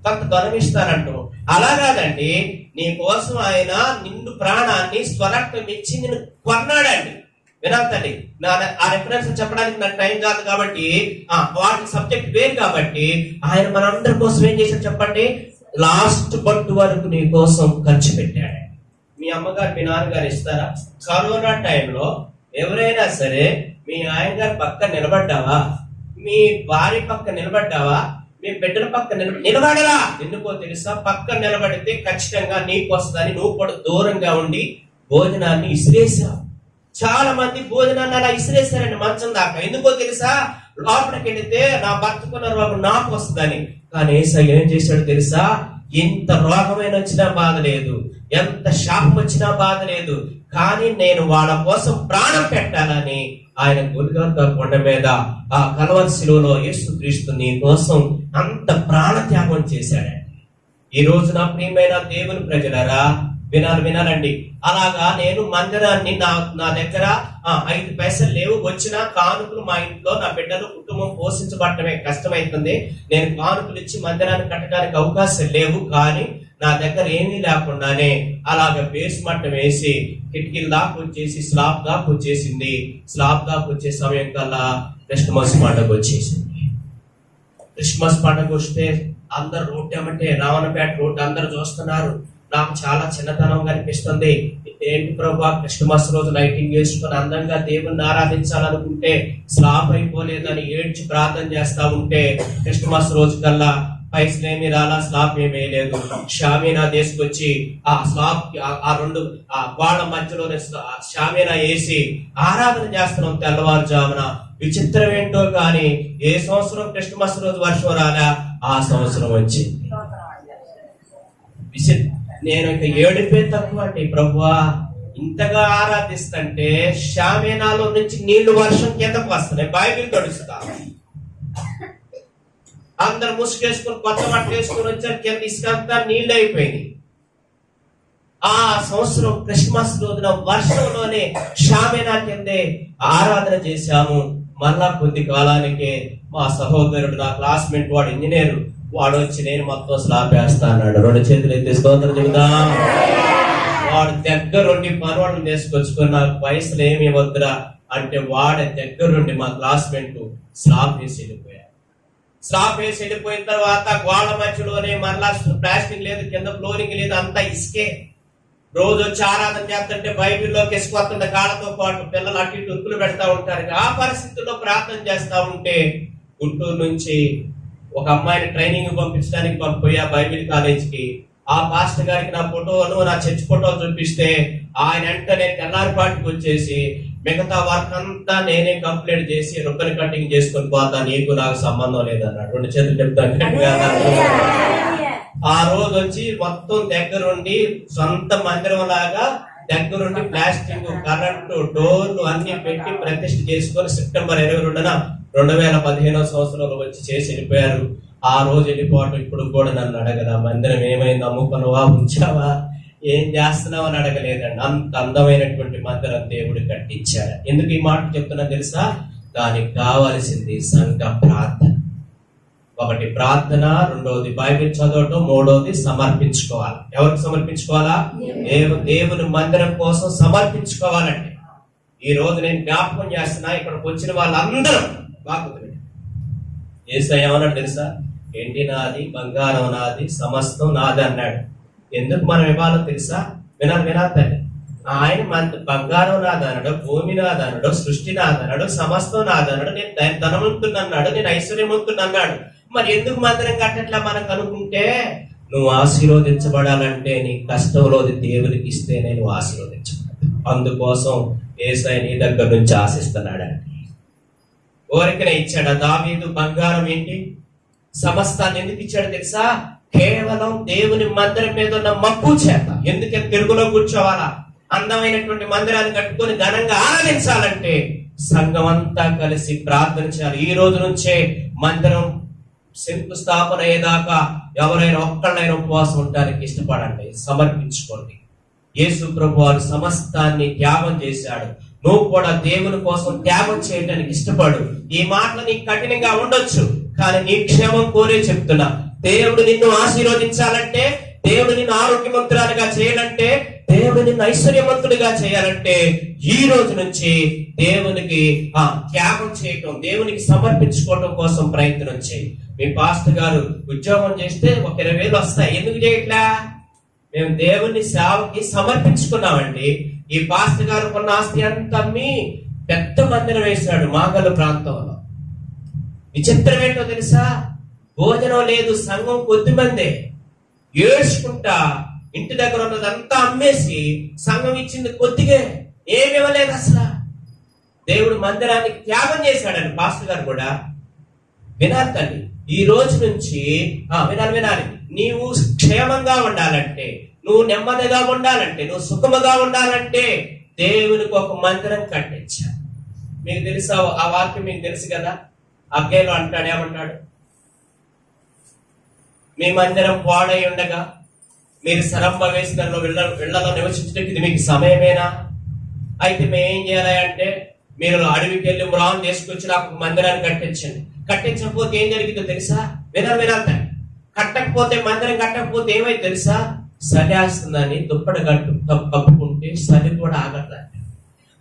S1: కొంత ధనం ఇస్తానంటావు. అలా కాదండి, నీ కోసం ఆయన నిన్ను ప్రాణాన్ని స్వరక్తం ఇచ్చి నిన్ను కొన్నాడండి. వినాలండి, ఆ రిఫరెన్స్ చెప్పడానికి నాకు టైం కాదు కాబట్టి వాటి సబ్జెక్ట్ వేరు కాబట్టి ఆయన మనందరి కోసం ఏం చేశాడు చెప్పండి, లాస్ట్ పట్టు వరకు నీ కోసం ఖర్చు పెట్టాడు. మీ అమ్మగారు మీ నాన్నగారు ఇస్తారా? కరోనా టైంలో ఎవరైనా సరే మీ ఆయన గారి పక్క నిలబడ్డావా, మీ భార్య పక్క నిలబడ్డావా, మీ బిడ్డల పక్క నిలబడరా? ఎందుకో తెలుసా, పక్క నిలబడితే ఖచ్చితంగా నీకు వస్తుందని నువ్వు కూడా దూరంగా ఉండి భోజనాన్ని ఇసిరేసావు. చాలా మంది భోజనాన్ని అలా ఇసిరేసారండి మంచం దాకా. ఎందుకో తెలుసా, లోపలికి వెళితే నా భర్తకున్న రోగం నాకు వస్తుందని. కానీ యేసయ్య ఏం చేశాడు తెలుసా, ఎంత రోగమైన వచ్చినా బాధ లేదు, ఎంత శాపం వచ్చినా బాధ లేదు, కానీ నేను వాళ్ళ కోసం ప్రాణం పెట్టాలని ఆయన గొల్గొతా కొండ మీద ఆ కల్వరి శిలువలో యేసుక్రీస్తు నీ కోసం అంత ప్రాణత్యాగం చేశాడండి. ఈ రోజు నా ప్రియమైన దేవుని ప్రజలారా వినాలండి. అలాగా నేను మందిరాన్ని నా దగ్గర 5 పైసలు లేవు, వచ్చిన కానుకలు మా ఇంట్లో నా బిడ్డలు కుటుంబం పోషించబడటమే కష్టమైతుంది, నేను కానుకలు ఇచ్చి మందిరాన్ని కట్టడానికి అవకాశం లేవు. కానీ నా దగ్గర ఏమీ లేకుండానే అలాగ బేస్ మట్టం వేసి కిటికీలు దాకా వచ్చేసి స్లాబ్ దాకా వచ్చేసింది. స్లాబ్ దాకా వచ్చే సమయం కల్లా క్రిస్మస్ పండుగ వచ్చేసింది. క్రిస్మస్ పండుగ వస్తే అందరు రోడ్డు ఏమంటే రావణపేట రోడ్డు అందరు చూస్తున్నారు. నాకు చాలా చిన్నతనంగా అనిపిస్తుంది. ఏంటి ప్రభా, క్రిస్మస్ రోజు లైటింగ్ వేసుకొని అందంగా దేవుణ్ణి ఆరాధించాలనుకుంటే స్లాబ్ అయిపోలేదని ఏడ్చి ప్రార్థన చేస్తా ఉంటే క్రిస్మస్ రోజు కల్లా పైసలేమీ రాలా, స్లాబ్ ఏమీ లేదు. షామీనా తీసుకొచ్చి ఆ స్లాబ్ ఆ 2 వాళ్ళ మధ్యలో షామీనా వేసి ఆరాధన చేస్తున్నాం తెల్లవారుజామున. విచిత్రం ఏంటో కానీ ఏ సంవత్సరం క్రిస్మస్ రోజు వర్షం రాలా, ఆ సంవత్సరం వచ్చింది. నేను ఇక ఏడిపే తక్కువ అండి ప్రభువా, ఇంతగా ఆరాధిస్తుంటే షామేనాలో నుంచి నీళ్లు వర్షం కిందకు వస్తున్నాయి, బైబిల్ తడుస్తా. అందరు ముసుగేసుకుని కొత్త బట్టలు వేసుకుని వచ్చారు, కింద ఇసుకంతా నీళ్ళు అయిపోయింది. ఆ సంవత్సరం క్రిస్మస్ రోజున వర్షంలోనే షామేనా కిందే ఆరాధన చేశాము. మళ్ళా కొద్ది కాలానికే మా సహోదరుడు, నా క్లాస్మేట్, వాడు ఇంజనీర్, వాడు వచ్చి నేను మొత్తం స్లాబ్ వేస్తా అన్నాడు. 2 చేతులు ఎత్తి స్తోత్రం చెబుదాం. వాడు దగ్గరుండి పనులను తీసుకొచ్చుకుని నాకు పైసలు ఏమి ఇవ్వద్దురా అంటే వాడి దగ్గరుండి మా క్లాస్మేట్ స్లాబ్ వేసి వెళ్ళిపోయాడు. స్లాబ్ వేసి వెళ్ళిపోయిన తర్వాత గోడ మధ్యలోనే మరలా ప్లాస్టింగ్ లేదు, కింద ఫ్లోరింగ్ లేదు, అంతా ఇసుకే. రోజు వచ్చి ఆరాధన చేస్తుంటే బైబిల్లోకి ఇసుకొస్తున్న కాళ్ళతో పాటు పిల్లలు అటు ఇటు ఉరుకులు పెడతా ఉంటారు. ఆ పరిస్థితుల్లో ప్రార్థన చేస్తా ఉంటే గుంటూరు నుంచి ఒక అమ్మాయిని ట్రైనింగ్ పంపించడానికి పంపిపోయా బైబిల్ కాలేజీకి. ఆ పాస్టర్ గారికి నా ఫోటోను, నా చర్చ్ ఫోటోలు చూపిస్తే ఆయన వెంటనే తెల్లారిపాటికి వచ్చేసి మిగతా వర్క్ అంతా నేనే కంప్లీట్ చేసి రుబ్బన్ కటింగ్ చేసుకొని పోతా, నీకు నాకు సంబంధం లేదన్నాడు. 2 చేతులు చెప్తాను. ఆ రోజు వచ్చి మొత్తం దగ్గరుండి సొంత మందిరం లాగా దగ్గరుండి ప్లాస్టిక్, కరెంటు, డోర్లు అన్ని పెట్టి ప్రతిష్ఠ చేసుకొని సెప్టెంబర్ 22న 2015వ సంవత్సరంలో వచ్చి చేసి వెళ్ళిపోయారు. ఆ రోజు వెళ్ళిపోవటం ఇప్పుడు కూడా నన్ను అడగదా, మందిరం ఏమైంది, అమ్ముకున్నావా, ఉంచావా, ఏం చేస్తున్నావు అని అడగలేదండి. అంత అందమైనటువంటి మందిరం దేవుడు కట్టించాడు. ఎందుకు ఈ మాట చెప్తున్నా తెలుసా? దానికి కావలసింది సంఘ ప్రార్థన. ఒకటి ప్రార్థన, రెండవది బైబిల్ చదవటం, మూడవది సమర్పించుకోవాలి. ఎవరికి సమర్పించుకోవాలా? దేవుని మందిరం కోసం సమర్పించుకోవాలంటే ఈ రోజు నేను జ్ఞాపకం చేస్తున్నా, ఇక్కడికి వచ్చిన వాళ్ళందరూ యేసయ్య ఏమన్నాడు తెలుసా? ఏంటి నాది, బంగారం నాది, సమస్తం నాది అన్నాడు. ఎందుకు మనం ఇవ్వాలో తెలుసా? వినాలి. ఆయన బంగారం నాదన్నాడు, భూమి నాదన్నాడు, సృష్టి నాదన్నాడు, సమస్తం నాదన్నాడు, నేను ధనవంతుడు, నేను ఐశ్వర్యవంతుడు అన్నాడు. మరి ఎందుకు మందిరం కట్టట్లా మనకు అనుకుంటే, నువ్వు ఆశీర్వదించబడాలంటే నీ కష్టంలో దేవునికి ఇస్తే నేను ఆశీర్వదించబడతాను. అందుకోసం యేసయ్య నీ దగ్గర నుంచి ఆశిస్తున్నాడండి. ఓరికనే ఇచ్చాడు. దావీదు బంగారం ఏంటి, సమస్తాన్ని ఎందుకు ఇచ్చాడు తెలుసా? కేవలం దేవుని మందిరం మీద ఉన్న మక్కువ చేత. ఎందుకంటే తెలుగులో కూర్చోవాలా, అందమైనటువంటి మందిరాన్ని కట్టుకొని ఘనంగా ఆరాధించాలంటే సంఘం అంతా కలిసి ప్రార్థన చేయాలి. ఈ రోజు నుంచే మందిరం శంకుస్థాపన అయ్యేదాకా ఎవరైనా ఒక్కళ్ళైనా ఉపవాసం ఉండడానికి ఇష్టపడండి, సమర్పించుకోండి. యేసు ప్రభు వారు సమస్తాన్ని త్యాగం చేశాడు. నువ్వు కూడా దేవుని కోసం త్యాగం చేయడానికి ఇష్టపడు. ఈ మాటలు నీకు కఠినంగా ఉండొచ్చు, కానీ నీ క్షేమం కోరే చెప్తున్నా. దేవుడు నిన్ను ఆశీర్వదించాలంటే, దేవుడు నిన్ను ఆరోగ్యవంతురాలుగా చేయాలంటే, దేవుడు నిన్ను ఐశ్వర్యవంతుడిగా చేయాలంటే ఈ రోజు నుంచి దేవునికి త్యాగం చేయటం, దేవునికి సమర్పించుకోవటం కోసం ప్రయత్నం చేయి. మీ పాస్టర్ గారు ఉద్యోగం చేస్తే ఒక 20,000 వస్తాయి. ఎందుకు చేయట్లా? మేము దేవుని సేవకి సమర్పించుకున్నామండి. ఈ పాస్టర్ గారు కొన్న ఆస్తి అంతా అమ్మి పెద్ద మందిరం వేశాడు మాగల ప్రాంతంలో. విచిత్రం ఏంటో తెలుసా? భోజనం లేదు, సంఘం కొద్దిమందే ఏడ్చుకుంటా ఇంటి దగ్గర ఉన్నదంతా అమ్మేసి సంఘం ఇచ్చింది కొద్దిగా, ఏమి ఇవ్వలేదు అసలు. దేవుడు మందిరానికి త్యాగం చేశాడండి పాస్టర్ గారు కూడా. వినాలి తల్లి, ఈ రోజు నుంచి వినాలి. నీవు క్షేమంగా ఉండాలంటే, నువ్వు నెమ్మదిగా ఉండాలంటే, నువ్వు సుఖముగా ఉండాలంటే దేవునికి ఒక మందిరం కట్టించా. మీకు తెలుసా ఆ వాక్యం? మీకు తెలుసు కదా. అగ్గేలో అంటాడు, ఏమంటాడు? మీ మందిరం పాడై ఉండగా మీరు సరంభ వేసిన ఇళ్లలో నివసించడానికి ఇది మీకు సమయమేనా? అయితే మేము ఏం చేయాలి అంటే, మీరు అడవికి వెళ్ళి మ్రాన్ చేసుకొచ్చి నాకు ఒక మందిరాన్ని కట్టించండి. కట్టించకపోతే ఏం జరిగిందో తెలుసా? వినాలి. కట్టకపోతే, మందిరం కట్టకపోతే ఏమైతే తెలుసా? చలి వేస్తుందని దుప్పటి కప్పుకుంటే చలి కూడా ఆగట్లేదు.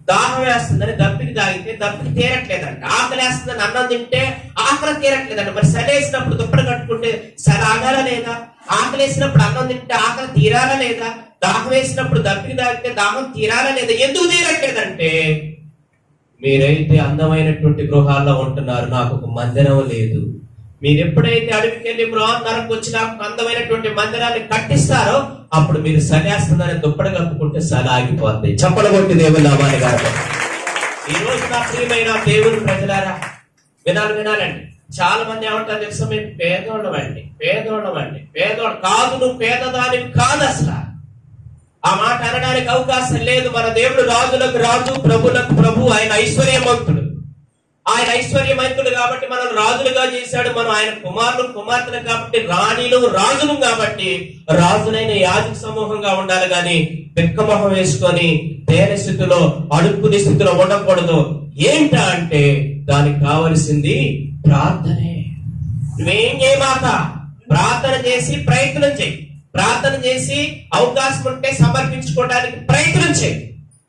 S1: దాహం వేస్తుందని దప్పికి తాగితే దప్పికి తీరట్లేదంట. ఆకలి వేస్తుందని అన్నం తింటే ఆకలి తీరట్లేదంట. మరి చలి వేసినప్పుడు దుప్పటి కట్టుకుంటే చలి ఆగాలా లేదా? ఆకలి వేసినప్పుడు అన్నం తింటే ఆకలి తీరాలా లేదా? దాహం వేసినప్పుడు దప్పికి తాగితే దాహం తీరాలా లేదా? ఎందుకు తీరట్లేదంటే, మీరైతే అందమైనటువంటి గృహాల్లో ఉంటున్నారు, నాకు ఒక మందిరం లేదు. మీరు ఎప్పుడైతే అడవికి వెళ్ళి మ్రాన్నరకు వచ్చి నాకు అందమైనటువంటి మందిరాన్ని కట్టిస్తారో అప్పుడు మీరు సన్యాస్తుందని దుప్పటి కప్పుకుంటే సల ఆగిపోద్ది. చప్పలు కొట్టి దేవుని నామాన్ని గారు. ఈ రోజు నా ప్రియమైన దేవుని ప్రజలారా, వినాలండి. చాలా మంది ఏమంటారు తెలుసా? మేము పేదోళ్ళమండి. పేదోడు కాదు, నువ్వు పేదదానివి కాదు. అసలు ఆ మాట అనడానికి అవకాశం లేదు. మన దేవుడు రాజులకు రాజు, ప్రభులకు ప్రభు. ఆయన ఐశ్వర్యవంతుడు. ఆయన ఐశ్వర్యవంతుడు కాబట్టి మనం రాజులుగా చేశాడు. మనం ఆయన కుమార్తెలు కాబట్టి రాణిలు, రాజులు కాబట్టి రాజులైన యాజక సమూహంగా ఉండాలి. కానీ పెక్కమొహం వేసుకొని దేన స్థితిలో, అడుక్కునే స్థితిలో ఉండకూడదు. ఏంటా అంటే దానికి కావలసింది ప్రార్థనే. నువ్వేం చేయమాక, ప్రార్థన చేసి ప్రయత్నం చేయి. ప్రార్థన చేసి అవకాశం ఉంటే సమర్పించుకోవడానికి ప్రయత్నం చేయి.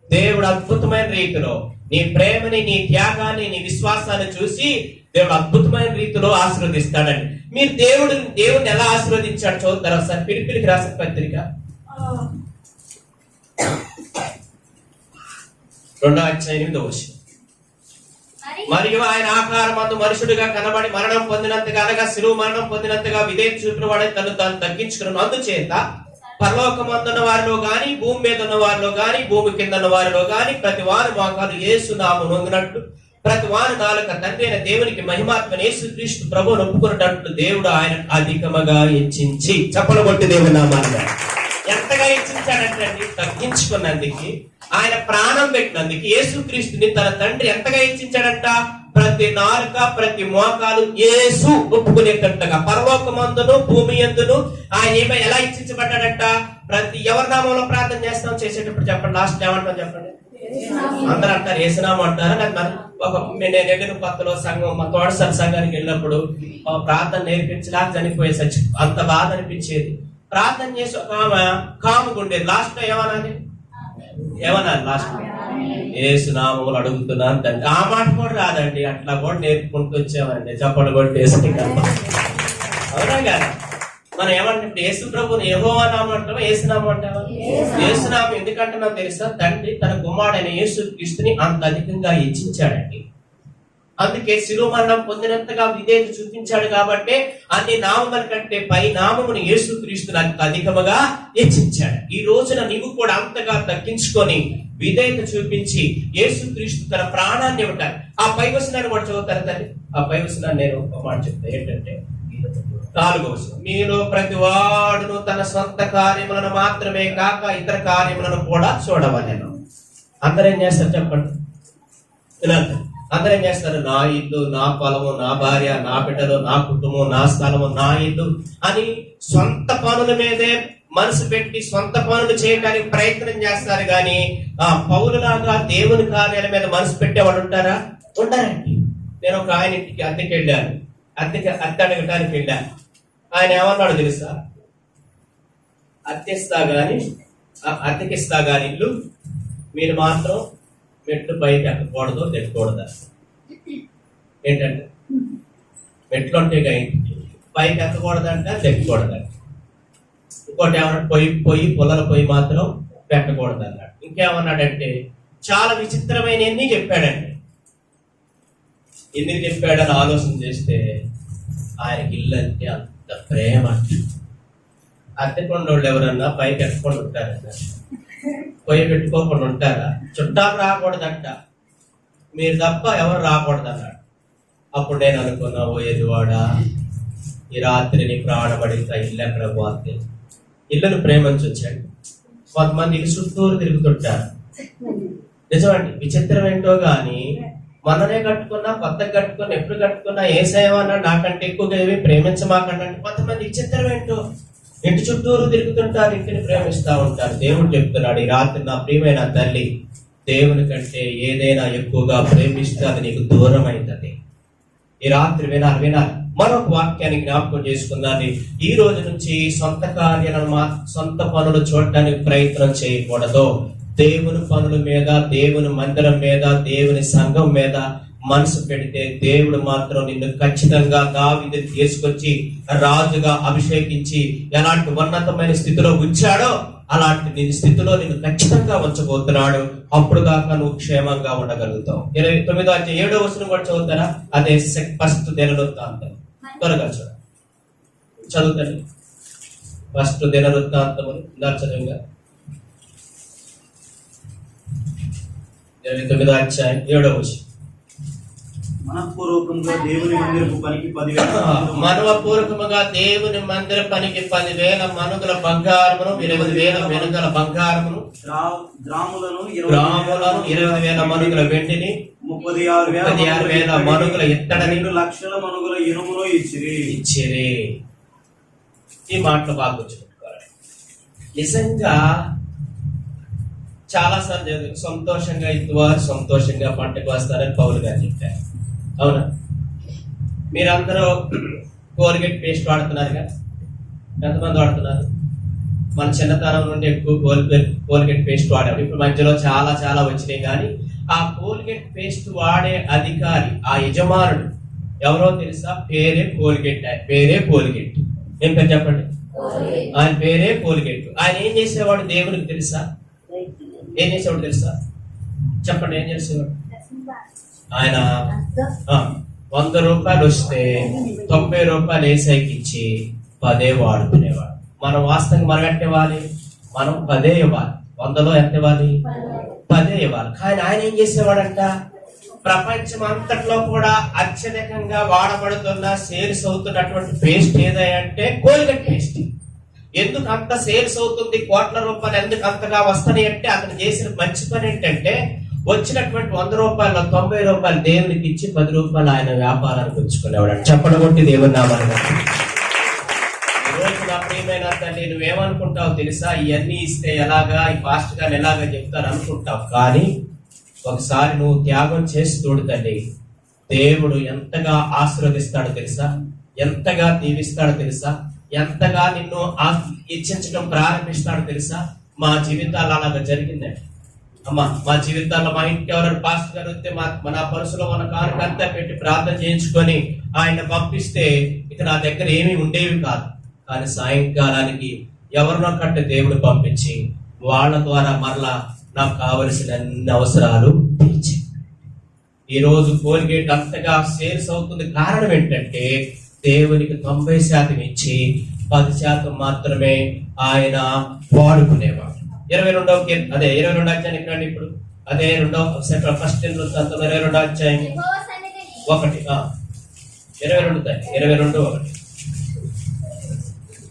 S1: దేవుడు అద్భుతమైన రీతిలో నీ ప్రేమని, నీ త్యాగాన్ని, నీ విశ్వాసాన్ని చూసి దేవుడు అద్భుతమైన రీతిలో ఆశీర్వదిస్తాడండి. మీరు దేవుడిని ఎలా ఆశీర్వదించాడు చూద్దారా సార్? ఫిలిప్పీయులకు రాసిన పత్రిక 2:8. మరియు ఆయన ఆకారమందు మనుషుడిగా కనబడి మరణం పొందినంతగా, అనగా శిలువ మరణం పొందినంతగా విధేయత చూపిన వాడే తను తగ్గించుకున్నాను. అందుచేత పరలోకమందున్న వారిలో గాని, భూమి మీద ఉన్న వారిలో గాని, భూమి కింద ఉన్న వారిలో గాని ప్రతి వారి మోకాలు యేసు నామమున వంగినట్టు, ప్రతి వారి నాలుక తండ్రి అయిన దేవునికి మహిమాత్మని యేసుక్రీస్తు ప్రభువును ఒప్పుకున్నట్లు దేవుడు ఆయన అధికముగా హెచ్చించి, చప్పలు కొట్టి దేవుని నామాన్ని ఎంతగా హెచ్చించాడంటే తగ్గించుకున్నందుకు, ఆయన ప్రాణం పెట్టినందుకు యేసుక్రీస్తుని తన తండ్రి ఎంతగా హెచ్చించాడంట? ప్రతి నాలుక, ప్రతి మోకాలు యేసు ఒప్పుకునేటట్టుగా పరలోకమందును భూమి యందును ఆయన ఎలా హెచ్చించబడ్డాడంట? ప్రతి ఎవరి నామంలో ప్రార్థన చేస్తాం చేసేటప్పుడు చెప్పండి. లాస్ట్ ఏమంటాం చెప్పండి? అందరూ అంటారు యేసునామం అంటారా? నేను ఎగిన కొత్తలో సంఘం, మా తోటసారి సంఘానికి వెళ్ళినప్పుడు ప్రార్థన నేర్పించలా చనిపోయే సచ్చి అంత బాధ అనిపించేది. ప్రార్థన చేసి ఒక ఆమె కాముకుండేది. లాస్ట్ లో ఏమనాలి? లాస్ట్ యేసునామములు అడుగుతున్నాను తండ్రి. ఆ మాట కూడా రాదండి. అట్లా కూడా నేర్పుకుంటూ వచ్చామండి. చప్పలు కొట్టేసి అవునా కదా? మనం ఏమంటే ఇప్పుడు యేసు ప్రభుని యెహోవా నామం అంటావా, యేసునామం అంటావా? యేసునామం ఎందుకంటున్నా తెలుసా? తండ్రి తన కుమారుడైన యేసుక్రీస్తుని అంత అధికంగా హెచ్చించాడండి. అందుకే శిలువ మరణం పొందినంతగా విధేయత చూపించాడు కాబట్టి అన్ని నామముల కంటే పై నామమును యేసుక్రీస్తుని అంత అధికముగా హెచ్చించాడు. ఈ రోజున నీవు కూడా అంతగా తగ్గించుకొని విధేయత చూపించి యేసుక్రీస్తు తన ప్రాణాన్ని ఇవ్వటారు. ఆ పై వచనాన్ని కూడా చదువుతారు తల్లి. ఆ పై వచనాన్ని నేను ఒక మాట చెప్తాను. ఏంటంటే 4వ వచనం, మీలో ప్రతి వాడును తన సొంత కార్యములను మాత్రమే కాక ఇతర కార్యములను కూడా చూడవలెను. అందరూ ఏం చేస్తారు చెప్పండి? అందరూ ఏం చేస్తారు? నా ఇల్లు, నా పొలము, నా భార్య, నా బిడ్డలు, నా కుటుంబం, నా స్థలము, నా ఇల్లు అని సొంత పనుల మీదే మనసు పెట్టి సొంత పనులు చేయడానికి ప్రయత్నం చేస్తారు. కానీ ఆ పౌరులాగా దేవుని కార్యాల మీద మనసు పెట్టేవాడు ఉంటారా? ఉంటారండి. నేను ఒక ఆయన ఇంటికి అద్దెకి వెళ్ళాను. అద్దె అడగటానికి వెళ్ళాను. ఆయన ఏమన్నాడు తెలుసా? అద్దెకిస్తా గాని ఇల్లు మీరు మాత్రం మెట్లు పైకి ఎక్కకూడదు, తెక్కకూడదు. ఏంటంటే మెట్లు ఉంటే ఇంటికి పైకి ఎక్కకూడదంట, తెక్కకూడదంట. ఇంకోటి ఏమన్నా పొయ్యి పుల్లల పొయ్యి మాత్రం పెట్టకూడదు అన్నాడు. ఇంకేమన్నాడంటే చాలా విచిత్రమైన ఎన్ని చెప్పాడండి. ఎందుకు చెప్పాడని ఆలోచన చేస్తే ఆయనకి ఇల్లు అంటే అంత ప్రేమ. అద్దెకొండోళ్ళు ఎవరన్నా పైకి ఎక్కకుండా ఉంటారన్నా, పొయ్యి పెట్టుకోకుండా ఉంటారా? చుట్టాలు రాకూడదంట, మీరు తప్ప ఎవరు రాకూడదు అన్నాడు. అప్పుడు నేను అనుకున్నా, ఓ ఎదువాడా, ఈ రాత్రి నీ ప్రాణపడింత ఇల్లు ఎక్కడ పోతే? ఇల్లును ప్రేమించొచ్చాడు. కొంతమంది ఇల్లు చుట్టూరు తిరుగుతుంటారు. నిజమండి. విచిత్రం ఏంటో గాని మొన్ననే కట్టుకున్నా, కొత్తగా కట్టుకున్నా, ఎప్పుడు కట్టుకున్నా ఏసేమన్నా నాకంటే ఎక్కువగా ఏమి ప్రేమించమాకండి. కొంతమంది విచిత్రం ఏంటో ఇంటి చుట్టూరు తిరుగుతుంటారు, ఇంటిని ప్రేమిస్తా ఉంటారు. దేవుడు చెప్తున్నాడు, ఈ రాత్రి నా ప్రియమైన తల్లి దేవుని కంటే ఏదైనా ఎక్కువగా ప్రేమిస్తే అది నీకు దూరం అవుతుంది. ఈ రాత్రి వినాలి. మరొక వాక్యాన్ని జ్ఞాపకం చేసుకుందాన్ని. ఈ రోజు నుంచి సొంత కార్యాలను, సొంత పనులు చూడటానికి ప్రయత్నం చేయకూడదు. దేవుని పనుల మీద, దేవుని మందిరం మీద, దేవుని సంఘం మీద మనసు పెడితే దేవుడు మాత్రం నిన్ను ఖచ్చితంగా దావీదుని తీసుకొచ్చి రాజుగా అభిషేకించి ఎలాంటి ఉన్నతమైన స్థితిలో ఉంచాడో అలాంటి నీ స్థితిలో నిన్ను ఖచ్చితంగా ఉంచబోతున్నాడు. అప్పుడు దాకా నువ్వు క్షేమంగా ఉండగలుగుతావు. 29వ వచనం కూడా చదువుతారా? అదే ఫస్ట్ దినవృత్తాంతం. త్వరగా చదువుతాను. ఫస్ట్ దినవృత్తాంతము చదువుగా 29వ అధ్యాయం 7వ వచనం.
S3: మనఃపూర్వకంగా దేవుని మందిరపు పనికి 10,000
S1: మనవపూర్వకముగా దేవుని మందిర పనికి 10,000 మనుగుల బంగారమును 20,000 మెనుగల బంగారమును
S3: గ్రాములను
S1: 20,000 మనుగుల వెండిని 36,000 మనుగుల ఇత్తడిని
S3: 2 లక్షల మనుగుల ఇనుమును
S1: ఇచ్చిరి. ఈ మాటలు బాగా గుర్తుపెట్టుకోవాలి. నిజంగా చాలా సార్లు సంతోషంగా ఇద్దువారు సంతోషంగా పంటకు వస్తారని పౌలు గారు చెప్పారు. అవునా? మీరందరూ కోల్గేట్ పేస్ట్ వాడుతున్నారుగా? ఎంతమంది వాడుతున్నారు? మన చిన్నతనం నుండి ఎక్కువ కోల్గేట్ పేస్ట్ వాడాము. ఇప్పుడు మధ్యలో చాలా చాలా వచ్చినాయి. కానీ ఆ కోల్గేట్ పేస్ట్ వాడే అధికారి, ఆ యజమానుడు ఎవరో తెలుసా? పేరే కోల్గేట్. పేరే కోల్గేట్. ఏం పేరు చెప్పండి? ఆయన పేరే కోల్గేట్. ఆయన ఏం చేసేవాడు దేవునికి తెలుసా? ఏం చేసేవాడు తెలుసా? చెప్పండి, ఏం చేసేవాడు? ఆయన 100 రూపాయలు వస్తే 90 రూపాయలు ఏసైకి ఇచ్చి 10 వాడుకునేవాడు. మనం వాస్తవంగా మనం ఎంత ఇవ్వాలి? మనం 10 ఇవ్వాలి. 100లో ఎంత ఇవ్వాలి? 10 ఇవ్వాలి. కానీ ఆయన ఏం చేసేవాడంట? ప్రపంచం అంతట్లో కూడా అత్యధికంగా వాడబడుతున్న సేల్స్ అవుతున్నటువంటి పేస్ట్ ఏదంటే కోల్గేట్ పేస్ట్. ఎందుకు అంత సేల్స్ అవుతుంది? కోట్ల రూపాయలు ఎందుకు అంతగా వస్తాయి అంటే అతను చేసిన మంచి పని ఏంటంటే వచ్చినటువంటి 100 రూపాయలు 90 రూపాయలు దేవునికి ఇచ్చి 10 రూపాయలు ఆయన వ్యాపారానికి ఉంచుకునేవాడు. చెప్పడం కొట్టి దేవుని నామాన్ని. ఈరోజు నా ప్రియమైన తల్లి, నువ్వేమనుకుంటావు తెలుసా? ఇవన్నీ ఇస్తే ఎలాగా, ఈ పాస్ట్ గారు ఎలాగా చెప్తారు అనుకుంటావు. కానీ ఒకసారి నువ్వు త్యాగం చేసి చూడు తల్లి, దేవుడు ఎంతగా ఆశీర్వదిస్తాడో తెలుసా? ఎంతగా దీవిస్తాడో తెలుసా? ఎంతగా నిన్ను ఇచ్చించడం ప్రారంభిస్తాడో తెలుసా? మా జీవితాలు అలాగా జరిగిందండి అమ్మా. మా జీవితాల్లో మా ఇంటికి ఎవరైనా పాస్టర్ గారు వస్తే మన పరుసులో మన కానుకంతా పెట్టి ప్రార్థన చేయించుకొని ఆయన పంపిస్తే ఇక నా దగ్గర ఏమీ ఉండేవి కాదు. కానీ సాయంకాలానికి ఎవరినో కంటే దేవుడు పంపించి వాళ్ళ ద్వారా మరలా నాకు కావలసిన అన్ని అవసరాలు తీర్చి ఈ రోజు కోల్గేట్ అంతగా సేల్స్ అవుతుంది. కారణం ఏంటంటే దేవునికి 90% ఇచ్చి 10% మాత్రమే ఆయన వాడుకునేవాడు. 22 అధ్యాయానికి రండి. ఇప్పుడు అదే 2వ ఫస్ట్ 22వ అధ్యాయం 22:1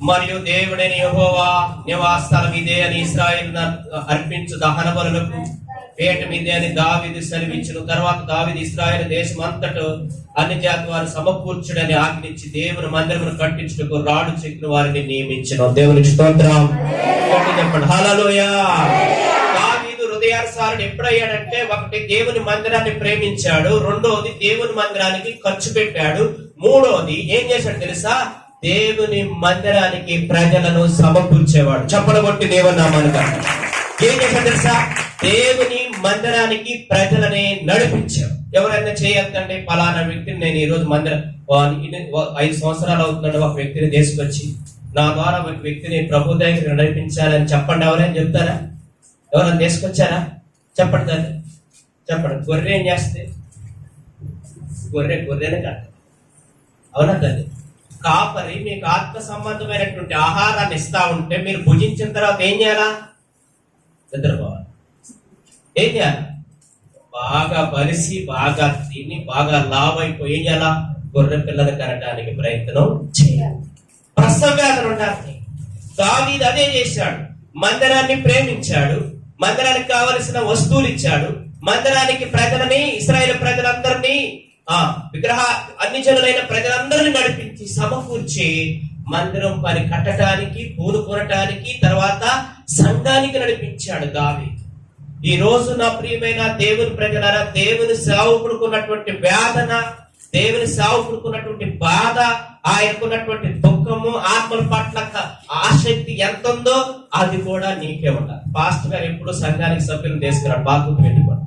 S1: మరియు దేవుడైన యెహోవా నివాసస్థలం ఇదే అని ఇశ్రాయేలు అర్పించు దహన బలులకు పేట మీదే అని దావీదు సెలవిచ్చును. తర్వాత దావీదు ఇశ్రాయేలు దేశం అంతటా అన్ని జాతి వారు సమకూర్చుడని ఆజ్ఞించి దేవుని మందిరమును కట్టించుటకు రాడు చెక్కిన వారిని నియమించను. దేవునికి స్తోత్రం. చెప్పండి హల్లెలూయా. దావీదు హృదయానుసారుడు ఎప్పుడయ్యాడంటే, ఒకటి దేవుని మందిరాన్ని ప్రేమించాడు, రెండోది దేవుని మందిరానికి ఖర్చు పెట్టాడు, మూడోది ఏం చేశాడు తెలుసా? దేవుని మందిరానికి ప్రజలను సమకూర్చేవాడు. చప్పడగొట్టి దేవుని నామానికి ఏం చేశాడు తెలుసా? దేవుని మందిరానికి ప్రజలని నడిపించాడు. ఎవరైనా చేయొద్దంటే పలానా వ్యక్తిని నేను ఈ రోజు మందిరం 5 సంవత్సరాలు అవుతున్నాడు ఒక వ్యక్తిని తీసుకొచ్చి నా ద్వారా ఒక వ్యక్తిని ప్రభు దగ్గర నడిపించాలని చెప్పండి. ఎవరైనా చెప్తారా? ఎవరైనా తీసుకొచ్చారా? చెప్పండి దాన్ని. చెప్పండి. గొర్రె ఏం చేస్తే గొర్రెనే కాదు. అవునా తల్లి? కాపరి మీకు ఆత్మ సంబంధమైనటువంటి ఆహారాన్ని ఇస్తా ఉంటే మీరు భుజించిన తర్వాత ఏం చేయాలా? నిద్రపోవాలి. ఏం చేయాలి? బాగా బలిసి బాగా తిని బాగా లావ్ అయిపోయి ఏం చేయాలా? గొర్రె పిల్లలు కనడానికి ప్రయత్నం చేయాలి. ప్రసవ వేదన ఉండాలి. దావీదు అదే చేశాడు. మందిరాన్ని ప్రేమించాడు, మందిరానికి కావలసిన వస్తువులు ఇచ్చాడు, మందిరానికి ప్రజలని ఇశ్రాయేలు ప్రజలందరినీ విగ్రహ అన్ని జనులైన ప్రజలందరినీ నడిపించి సమకూర్చి మందిరం పని కట్టడానికి పూనుకొనటానికి తర్వాత సంఘానికి నడిపించాడు దావీదు. ఈ రోజు నా ప్రియమైన దేవుని ప్రజలారా, దేవుని సేవకుడుకున్నటువంటి వేదన, దేవుని సేవకుడుకున్నటువంటి బాధ, ఆయనకున్నటువంటి దుఃఖము, ఆత్మల పట్ల ఆసక్తి ఎంత ఉందో అది కూడా నీకే ఉండాలి. పాస్టర్ గారు ఎప్పుడు సంఘానికి సభ్యులు తీసుకురాడు. బాగా పెట్టుకోండి.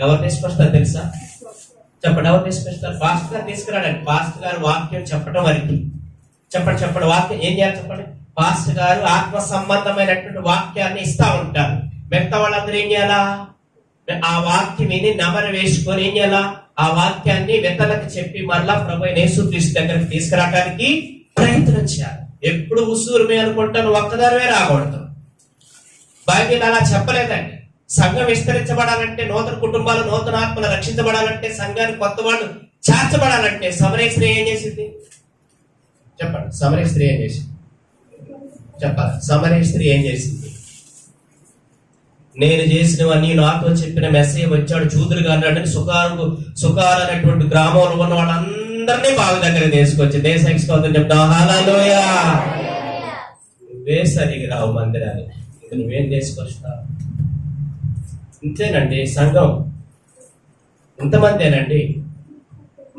S1: ఎవరు తీసుకొస్తారు తెలుసా? చెప్పండి. ఎవరు తీసుకొస్తారు? పాస్టర్ గారు తీసుకురాడండి. పాస్టర్ గారు వాక్యం చెప్పడం వరకు చెప్పండి. వాక్యం ఏం చేయాలి చెప్పండి. పాస్టర్ గారు ఆత్మ సంబంధమైనటువంటి వాక్యాన్ని ఇస్తా ఉంటారు. మిగతా వాళ్ళందరూ ఏం చేయాలా? ఆ వాక్యం విని నమన వేసుకొని ఏం చేయాలా? ఆ వాక్యాన్ని వెతలకు చెప్పి మళ్ళా ప్రభు యేసుక్రీస్తు దగ్గరికి తీసుకురావడానికి ప్రయత్నం చేయాలి. ఎప్పుడు ఉసూరుమే అనుకుంటాను, ఒక్కదానివే రాకూడదు. బైబిల్ అలా చెప్పలేదండి. సంఘం విస్తరించబడాలంటే, నూతన కుటుంబాలు నూతన ఆత్మలు రక్షించబడాలంటే, సంఘానికి కొత్త వాళ్ళు చేర్చబడాలంటే సమరయ స్త్రీ ఏం చేసింది చెప్పండి? సమరయ స్త్రీ ఏం చేసింది చెప్పాలి? సమరయ స్త్రీ ఏం చేసింది? నేను చేసినవన్నీ నాతో చెప్పిన మెసేజ్ వచ్చాడు చూదురుగా అన్నాడని సుకారు అనేటువంటి గ్రామంలో ఉన్న వాళ్ళందరినీ బావి దగ్గర తీసుకొచ్చి దేశానికి స్తోత్రం చెప్తా. హల్లెలూయా. నువ్వే సరిగా రావు మందిరానికి, ఇది నువ్వేం తీసుకొస్తావు? ఇంతేనండి సంఘం, ఇంతమందేనండి.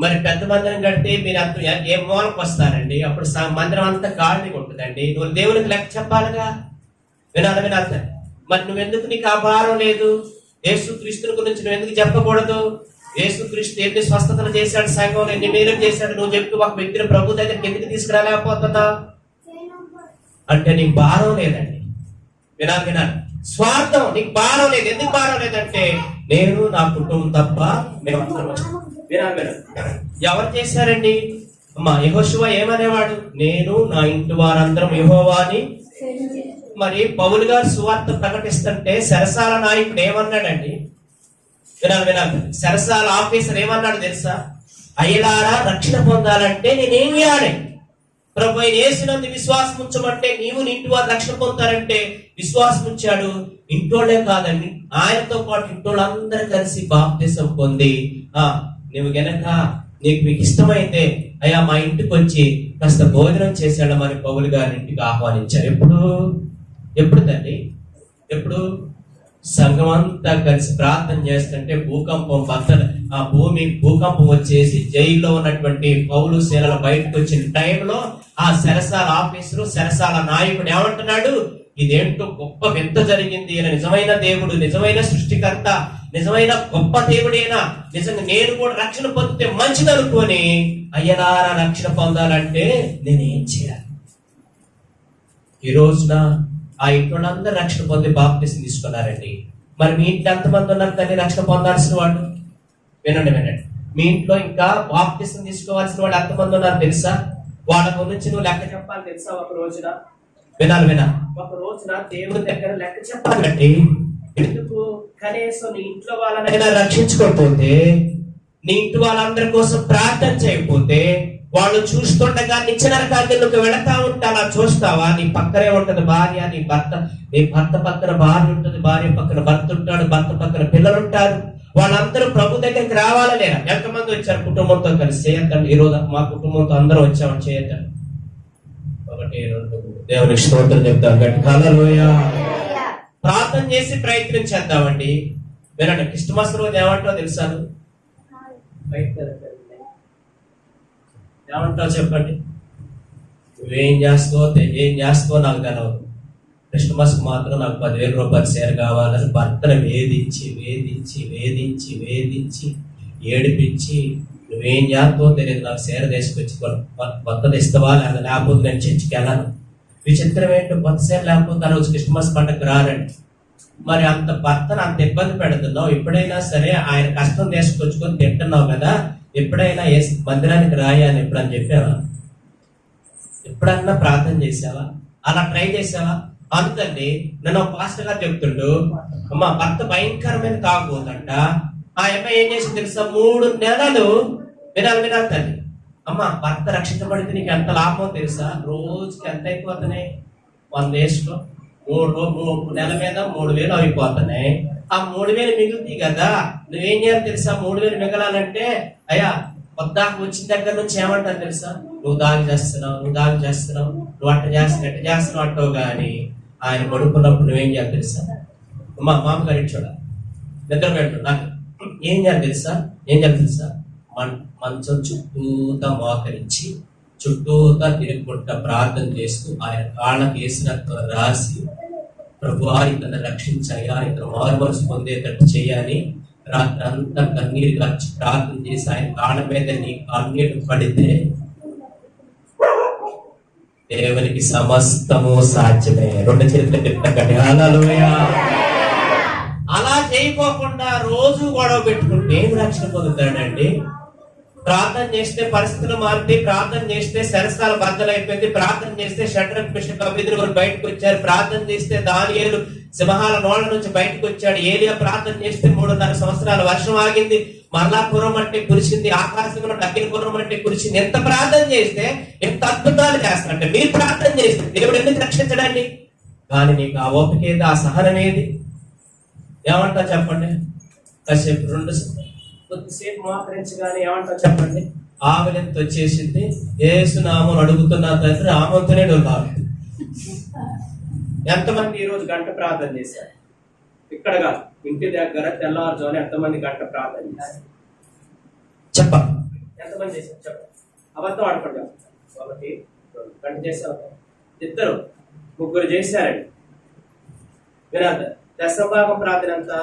S1: మరి పెద్ద మందిరం కడితే మీరు అంత ఏ మూలకు వస్తారండి? అప్పుడు మందిరం అంతా ఖాళీగా ఉంటుందండి. నువ్వు దేవునికి లెక్క చెప్పాలిగా. వినాలి. మరి నువ్వెందుకు నీకు ఆ భారం లేదు? యేసుక్రీస్తుని గురించి నువ్వు ఎందుకు చెప్పకూడదు? యేసుక్రీస్తు ఎన్ని స్వస్థతలు చేశాడు, సంఘంలో ఎన్ని మేలు చేశాడు, నువ్వు చెప్పి ఒక వ్యక్తిని ప్రభు దగ్గరికి ఎందుకు తీసుకురాలేకపోతున్నా అంటే నీకు భారం లేదండి. వినాలి. స్వార్థం, నీకు భారం లేదు. ఎందుకు భారం లేదంటే నేను నా కుటుంబం తప్ప మేమందరం వచ్చాం. వినాలి. ఎవరు చేశారండి? అమ్మా యెహోషువ ఏమనేవాడు? నేను నా ఇంటి వారందరం యెహోవాని. మరి పౌలు గారు సువార్త ప్రకటిస్తుంటే సరసాల నాయకుడు ఏమన్నాడండి? వినాలి. సరసాల ఆఫీసర్ ఏమన్నాడు తెలుసా? అయ్యలారా రక్షణ పొందాలంటే నేనేం చేయాలి? ప్రభు యేసునందు విశ్వాసం ఉంచమంటే నీవు ఇంటి వారు రక్షణ పొందుతారంటే విశ్వాసం ఉంచాడు. ఇంటోళ్లే కాదండి, ఆయనతో పాటు ఇంటోళ్ళందరూ కలిసి బాప్తిసం పొంది నువ్వు గనక మీకు ఇష్టమైతే అయ్యా మా ఇంటికి వచ్చి కాస్త భోజనం చేశాడు మరి పౌలు గారి ఇంటికి ఆహ్వానించారు. ఎప్పుడు తండ్రి? ఎప్పుడు? సంఘం అంతా కలిసి ప్రార్థన చేస్తుంటే భూకంపం వచ్చేసి జైల్లో ఉన్నటువంటి పౌలు శీలలు బయటకు వచ్చిన టైంలో ఆ సరసాల ఆఫీసరు, సరసాల నాయకుడు ఏమంటున్నాడు? ఇదేంటో గొప్ప వింత జరిగింది. నిజమైన దేవుడు, నిజమైన సృష్టికర్త, నిజమైన గొప్ప దేవుడైనా నిజంగా నేను కూడా రక్షణ పొందితే మంచిది అనుకోని అయ్యలారా రక్షణ పొందాలంటే నేనేం చేయాలి? ఈ రోజున ఆ ఇంట్లోందరూ రక్షణ పొంది బాప్తిసం తీసుకున్నారండి. మరి మీ ఇంట్లో ఎంతమంది ఉన్నారు కానీ రక్షణ పొందాల్సిన వాళ్ళు? వినండి. మీ ఇంట్లో ఇంకా బాప్తిసం తీసుకోవాల్సిన వాళ్ళు ఎంతమంది ఉన్నారు తెలుసా? వాళ్ళ గురించి నువ్వు లెక్క చెప్పాలి తెలుసా? ఒక రోజున వినాలి. ఒక రోజున దేవుడి దగ్గర లెక్క చెప్పాలండి. ఎందుకు? కనీసం నీ ఇంట్లో వాళ్ళనైనా రక్షించుకోకపోతే, నీ ఇంటి వాళ్ళందరి కోసం ప్రార్థన చేయకపోతే, వాళ్ళు చూస్తుండగా నిచ్చెన కాగిలోకి వెళతా ఉంటా అలా చూస్తావా? నీ పక్కనే ఉంటది భార్య, నీ భర్త పక్కన భార్య ఉంటుంది, భార్య పక్కన భర్త ఉంటాడు, భర్త పక్కన పిల్లలు ఉంటారు. వాళ్ళందరూ ప్రభు దగ్గరికి రావాలా లేదా? ఎంతమంది వచ్చారు కుటుంబంతో కలిసి? చేయొద్దండి. ఈ రోజు మా కుటుంబంతో అందరూ వచ్చామని చేయొద్దండి. 1 2 దేవునికి స్తోత్రం చెప్తాం గట్టి. హల్లెలూయా. ప్రార్థన చేసి ప్రయత్నం చేద్దామండి. వినండి. క్రిస్మస్ రోజు ఏమంటావు తెలుసా? ఏమంటావు చెప్పండి? నువ్వేం చేస్తావో నాకు తెలవదు. క్రిస్మస్ మాత్రం నాకు 10,000 రూపాయలు షేర్ కావాలని భర్తను వేధించి ఏడిపించి నువ్వేం చేస్తావో తెలియదు, నాకు షేర్ తీసుకొచ్చి కొత్తది ఇస్తావా లేకపోతే నేను చర్చికి వెళ్ళాను. విచిత్రం ఏంటో కొత్త షేర్ లేకపోతే ఆ రోజు క్రిస్మస్ పండుగ రారండి. మరి అంత భర్తను అంత ఇబ్బంది పెడుతున్నావు. ఎప్పుడైనా సరే ఆయన కష్టం తీసుకొచ్చుకొని తింటున్నావు కదా, ఎప్పుడైనా మందిరానికి రాయి అని ఎప్పుడని చెప్పావా? ఎప్పుడన్నా ప్రార్థన చేసావా? అలా ట్రై చేసావా? అందుకండి నన్ను పాస్టర్ గారు చెప్తుండు, అమ్మ భర్త భయంకరమైన తాగుబోతంట. ఆ అమ్మాయి ఏం చేసింది తెలుసా? 3 నెలలు వినాలి తల్లి. అమ్మ భర్త రక్షించబడితే నీకు ఎంత లాభమో తెలుసా? రోజుకి ఎంత అయిపోతున్నాయి? 100 వేసుకో, 3 నెలల మీద 3,000 అయిపోతున్నాయి. ఆ 3,000 మిగులుతాయి కదా. నువ్వేం చేయాలి తెలుసా? 3,000 మిగలాలంటే అయ్యా పొద్దాకు వచ్చిన దగ్గర నుంచి ఏమంటారు తెలుసా? నువ్వు దాగి చేస్తున్నావు, నువ్వు అట్ట చేస్తున్నావు అంటావు. కానీ ఆయన పడుకున్నప్పుడు నువ్వేం చేయాలి తెలుసా? మామగారు ఇచ్చోడా నిద్ర పెట్టు. నాకు ఏం చేయాలి తెలుసా? మంచం చుట్టూతా మోకరించి చుట్టూతా తిరుగుకుంటా ప్రార్థన చేస్తూ ఆయన కాళ్ళకి వేసినట్టు రాసి ప్రభువా ఇతను రక్షించయ్యా, ఇతను మారు మనసు పొందేటట్టు చేయాలి. రాత్రి అంతా కన్నీరు ఖర్చు ప్రార్థన చేసి ఆయన కాళ్ళ మీద నీ కన్నీరు పడితే దేవునికి సమస్తము సాధ్యమే. 2 చేతులు ఎత్తకండి. హల్లెలూయా. అలా చేయకోకుండా రోజు గొడవ పెట్టుకుంటే ఏం రక్షణ పొందుతాడండి? ప్రార్థన చేస్తే పరిస్థితులు మారితే, ప్రార్థన చేస్తే సరసాల బద్దలైపోయింది, ప్రార్థన చేస్తే షడ్రక్ మిషక్ అబేద్నెగో బయటకు వచ్చారు, ప్రార్థన చేస్తే దానియేలు సింహాల నోళ్ళ నుంచి బయటకు వచ్చాడు, ఏలియా ప్రార్థన చేస్తే 3.5 సంవత్సరాల వర్షం ఆగింది, మరలా కుర్రమట్టి కురిసింది, ఆకాశంలో అగ్ని కుర్రమట్టి కురిసింది. ఎంత ప్రార్థన చేస్తే ఎంత అద్భుతాలు చేస్తారంటే, మీరు ప్రార్థన చేస్తే దేవుడు ఎందుకు రక్షించడండి? కానీ నీకు ఆ ఓపిక ఏది, ఆ సహనం ఏది? ఏమంటా చెప్పండి? కాసేపు కొద్దిసేపు మోకరించగానే ఏమంటా చెప్పండి? ఆవిడంత వచ్చేసింది, ఏసునామం అడుగుతున్న తండ్రి ఆమంతనే డొల్లాడు. ఎంతమంది ఈ రోజు గంట ప్రార్థన చేశారు? ఇక్కడ కాదు, ఇంటి దగ్గర తెల్లవారుజామున ఎంతమంది గంట ప్రార్థన చేశారు? చెప్పండి, ఎంతమంది చేశారు? చెప్పండి. అబద్ధం ఆడపడి ఒకటి గంట చేశారు, ఇద్దరు ముగ్గురు చేశారండి. వినాలి, దశభాగం ప్రార్థన ఎంత?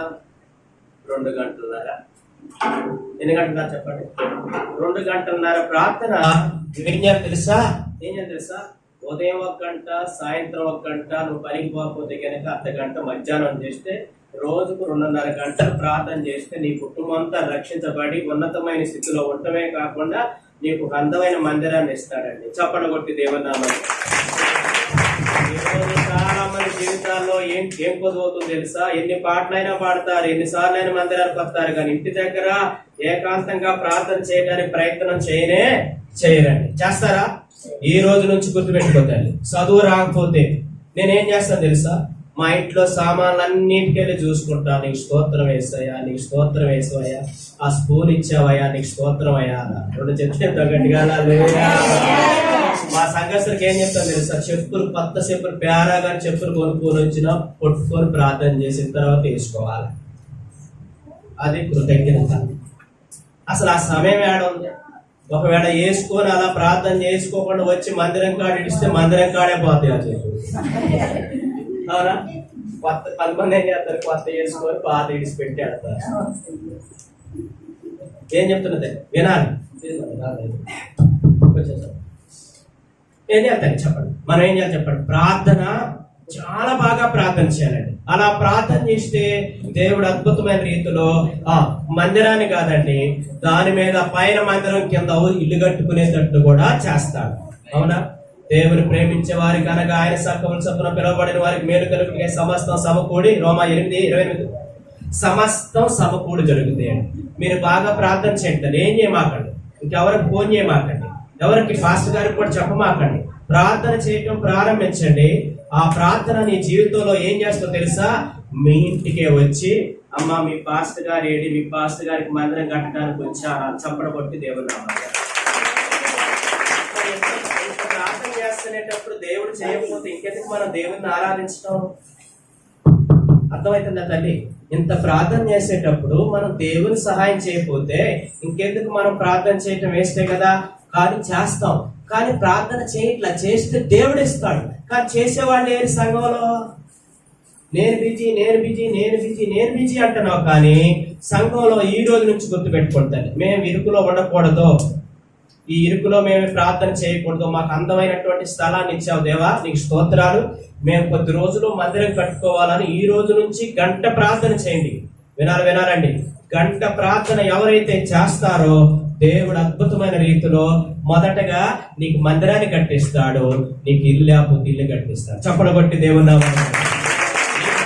S1: 2 గంటలన్నర. ఎన్ని గంటలన్నర చెప్పండి? 2 గంటలన్నర ప్రార్థన. ఏం చేయాలి తెలుసా? ఉదయం 1 గంట, సాయంత్రం 1 గంట, నువ్వు పనికి పోకపోతే కనుక అర్ధగంట మధ్యాహ్నం చేస్తే రోజుకు 2.5 గంటలు ప్రార్థన చేస్తే నీ కుటుంబం అంతా రక్షించబడి ఉన్నతమైన స్థితిలో ఉండటమే కాకుండా నీకు అందమైన మందిరాన్ని ఇస్తాడండి. చప్పట కొట్టి దేవుని నామమున. చాలా మంది జీవితాల్లో ఏం కొదువుతుంది తెలుసా? ఎన్ని పాటలైనా పాడతారు, ఎన్నిసార్లు అయినా మందిరానికి వస్తారు, కానీ ఇంటి దగ్గర ఏకాంతంగా ప్రార్థన చేయడానికి ప్రయత్నం చేయరండి. చేస్తారా? ఈ రోజు నుంచి గుర్తుపెట్టుకోండి. చదువు రాకపోతే నేనేం చేస్తాను తెలుసా? మా ఇంట్లో సామాన్లన్నిటికెళ్ళి చూసుకుంటా. నీకు స్తోత్రం వేసాయా, నీకు స్తోత్రం వేసావయ్యా, ఆ స్పూన్ ఇచ్చావయ్యా, నీకు స్తోత్రం అయ్యా. 2 చెప్తే గట్టిగా మా సంఘస్థులకి ఏం చెప్తాను తెలుసా? చెప్పులు, కొత్త చెప్పులు, పేరాగా చెప్పులు కొనుక్కొని వచ్చినా కొట్టుకొని ప్రార్థన చేసిన తర్వాత వేసుకోవాలి. అది కృతజ్ఞత. అసలు ఆ సమయం ఏడ ఉంది? ఒకవేళ వేసుకొని అలా ప్రార్థన చేసుకోకుండా వచ్చి మందిరం కాడ ఇడిస్తే మందిరం కాడే పోతాయి ఆ చెప్పులు. అవునా? కొత్త 10 మంది ఏం చేస్తారు? కొత్త వేసుకొని పాత ఇడిచి పెట్టి ఆడతారు. ఏం చెప్తున్నది వినాలి. ఏం చేస్తాను చెప్పండి? మనం ఏం చేయాలి చెప్పండి? ప్రార్థన చాలా బాగా ప్రార్థన చేయాలండి. అలా ప్రార్థన చేస్తే దేవుడు అద్భుతమైన రీతిలో మందిరాన్ని కాదండి, దాని మీద పైన మందిరం కింద ఇల్లు కట్టుకునేటట్టు కూడా చేస్తాడు. అవునా? దేవుని ప్రేమించే వారికి అనగా ఆయన సక్కముల చొప్పున పిలువబడిన వారికి మేలు కలుగుతాయి. సమస్తం సమకూడి, రోమా 8:28 సమస్తం సమకూడి జరుగుతాయండి. మీరు బాగా ప్రార్థన చేయండి. ఏం చేయమాకండి, ఇంకెవరికి ఫోన్ చేయమాకండి, ఎవరికి పాస్టర్ గారికి కూడా చెప్పమాకండి. ప్రార్థన చేయటం ప్రారంభించండి. ఆ ప్రార్థన నీ జీవితంలో ఏం చేస్తుందో తెలుసా? మీ ఇంటికే వచ్చి, అమ్మ మీ పాస్టర్ గారు ఏడి, మీ పాస్టర్ గారికి మందిరం కట్టడానికి వచ్చారా? చప్పడ కొట్టి దేవుని నామమున. ప్రార్థన చేస్తునేటప్పుడు దేవుడు చేయకపోతే ఇంకెందుకు మనం దేవుడిని ఆరాధించడం? అర్థమవుతుందా తల్లి? ఇంత ప్రార్థన చేసేటప్పుడు మనం దేవుని సహాయం చేయకపోతే ఇంకెందుకు మనం ప్రార్థన చేయటం వేస్తే కదా. కానీ చేస్తాం, కానీ ప్రార్థన చేయట్లా. చేస్తే దేవుడు ఇస్తాడు, కానీ చేసేవాళ్ళు ఏరి సంఘంలో నేను బిజీ అంటున్నావు. కానీ సంఘంలో ఈ రోజు నుంచి గుర్తుపెట్టుకుంటాను, మేము ఇరుకులో ఉండకూడదు, ఈ ఇరుకులో మేము ప్రార్థన చేయకూడదు. మాకు అందమైనటువంటి స్థలాన్ని ఇచ్చావు దేవా, నీకు స్తోత్రాలు. మేము కొద్ది రోజులు మందిరం కట్టుకోవాలని ఈ రోజు నుంచి గంట ప్రార్థన చేయండి. వినాలండి, గంట ప్రార్థన ఎవరైతే చేస్తారో దేవుడు అద్భుతమైన రీతిలో మొదటగా నీకు మందిరాన్ని కట్టిస్తాడు, నీకు ఇల్లు లేకపోతే ఇల్లు కట్టిస్తాడు. చప్పలు కొట్టి దేవుని నామమున.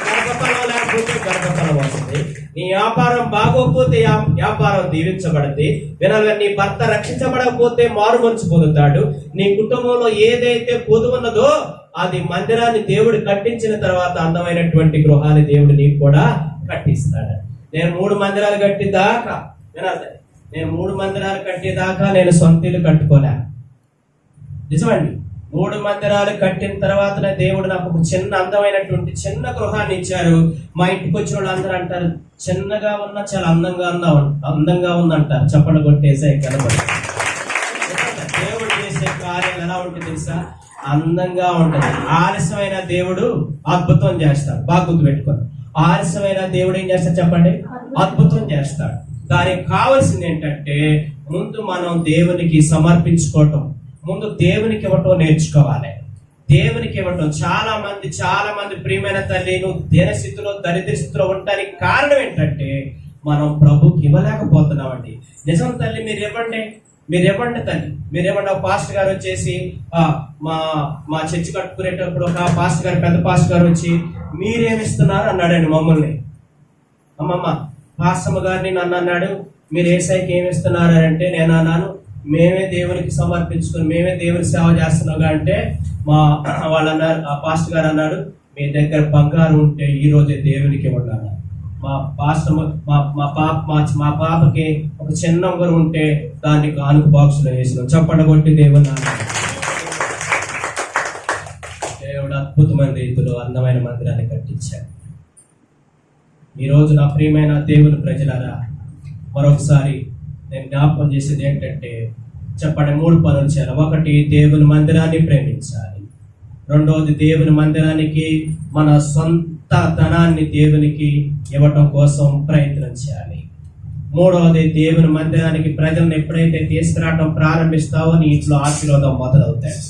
S1: గర్భఫలం లేకపోతే గర్భఫలం వస్తుంది. నీ వ్యాపారం బాగోకపోతే వ్యాపారం దీవించబడుతుంది. వినాలి, నీ భర్త రక్షించబడకపోతే మారు మనసు పొందుతాడు. నీ కుటుంబంలో ఏదైతే పొదు ఉన్నదో అది మందిరాన్ని దేవుడు కట్టించిన తర్వాత అందమైనటువంటి గృహాన్ని దేవుడు నీకు కూడా కట్టిస్తాడు. నేను 3 మందిరాలు కట్టిదాకా, వినాలి, నేను 3 మందిరాలు కట్టేదాకా నేను సొంత ఇల్లు కట్టుకోలే. నిజమండి. 3 మందిరాలు కట్టిన తర్వాతనే దేవుడు నాకు ఒక చిన్న అందమైనటువంటి చిన్న గృహాన్ని ఇచ్చారు. మా ఇంటికి వచ్చిన వాళ్ళు అందరూ అంటారు, చిన్నగా ఉన్నా చాలా అందంగా ఉందంటారు. చప్పట్లు కొట్టేసే కనబడి. దేవుడు చేసే కార్యాలు ఎలా ఉంటుంది తెలుసా? అందంగా ఉంటుంది. ఆలస్యమైన దేవుడు అద్భుతం చేస్తాడు. బాగా గుర్తుపెట్టుకోండి. ఆలస్యమైన దేవుడు ఏం చేస్తాడు చెప్పండి? అద్భుతం చేస్తాడు. దానికి కావాల్సింది ఏంటంటే ముందు మనం దేవునికి సమర్పించుకోవటం, ముందు దేవునికి ఇవ్వటం నేర్చుకోవాలి. దేవునికి ఇవ్వటం. చాలా మంది ప్రియమైన తల్లి, నువ్వు దీనస్థితిలో దరిద్ర స్థితిలో ఉండడానికి కారణం ఏంటంటే మనం ప్రభుకి ఇవ్వలేకపోతున్నామండి. నిజం తల్లి, మీరు ఇవ్వండి తల్లి, మీరు ఇవ్వండి. ఒక పాస్టర్ గారు వచ్చేసి మా చర్చి కట్టుకునేటప్పుడు ఒక పాస్టర్ గారు, పెద్ద పాస్టర్ గారు వచ్చి మీరేమిస్తున్నారు అన్నాడండి మమ్మల్ని. అమ్మమ్మ పాస్టమ్మ గారిని నన్ను అన్నాడు, మీరు ఏసైకి ఏమి ఇస్తున్నారు అంటే నేను అన్నాను, మేమే దేవునికి సమర్పించుకుని మేమే దేవుని సేవ చేస్తున్నాగా అంటే వాళ్ళు అన్నారు, ఆ పాస్టర్ గారు అన్నాడు, మీ దగ్గర బంగారం ఉంటే ఈ రోజే దేవునికి ఇవ్వండి. మా పాస్టర్ మా పాపకి ఒక చిన్న ఉంగరం ఉంటే దాన్ని కానుక బాక్స్ లో వేసినాం. చప్పట కొట్టి దేవుని దేవుడు అద్భుతమైన రీతిలో అందమైన మందిరాన్ని కట్టించాడు. ఈ రోజు నా ప్రియమైన దేవుని ప్రజలారా, మరొకసారి నేను జ్ఞాపకం చేసేది ఏంటంటే చెప్పండి, 3 పనులు చేయాలి. 1, దేవుని మందిరాన్ని ప్రేమించాలి. 2, దేవుని మందిరానికి మన సొంత ధనాన్ని దేవునికి ఇవ్వటం కోసం ప్రయత్నం చేయాలి. 3, దేవుని మందిరానికి ప్రజలను ఎప్పుడైతే తీసుకురావడం ప్రారంభిస్తావో నీ ఇంట్లో ఆశీర్వాదం మొదలవుతాయి.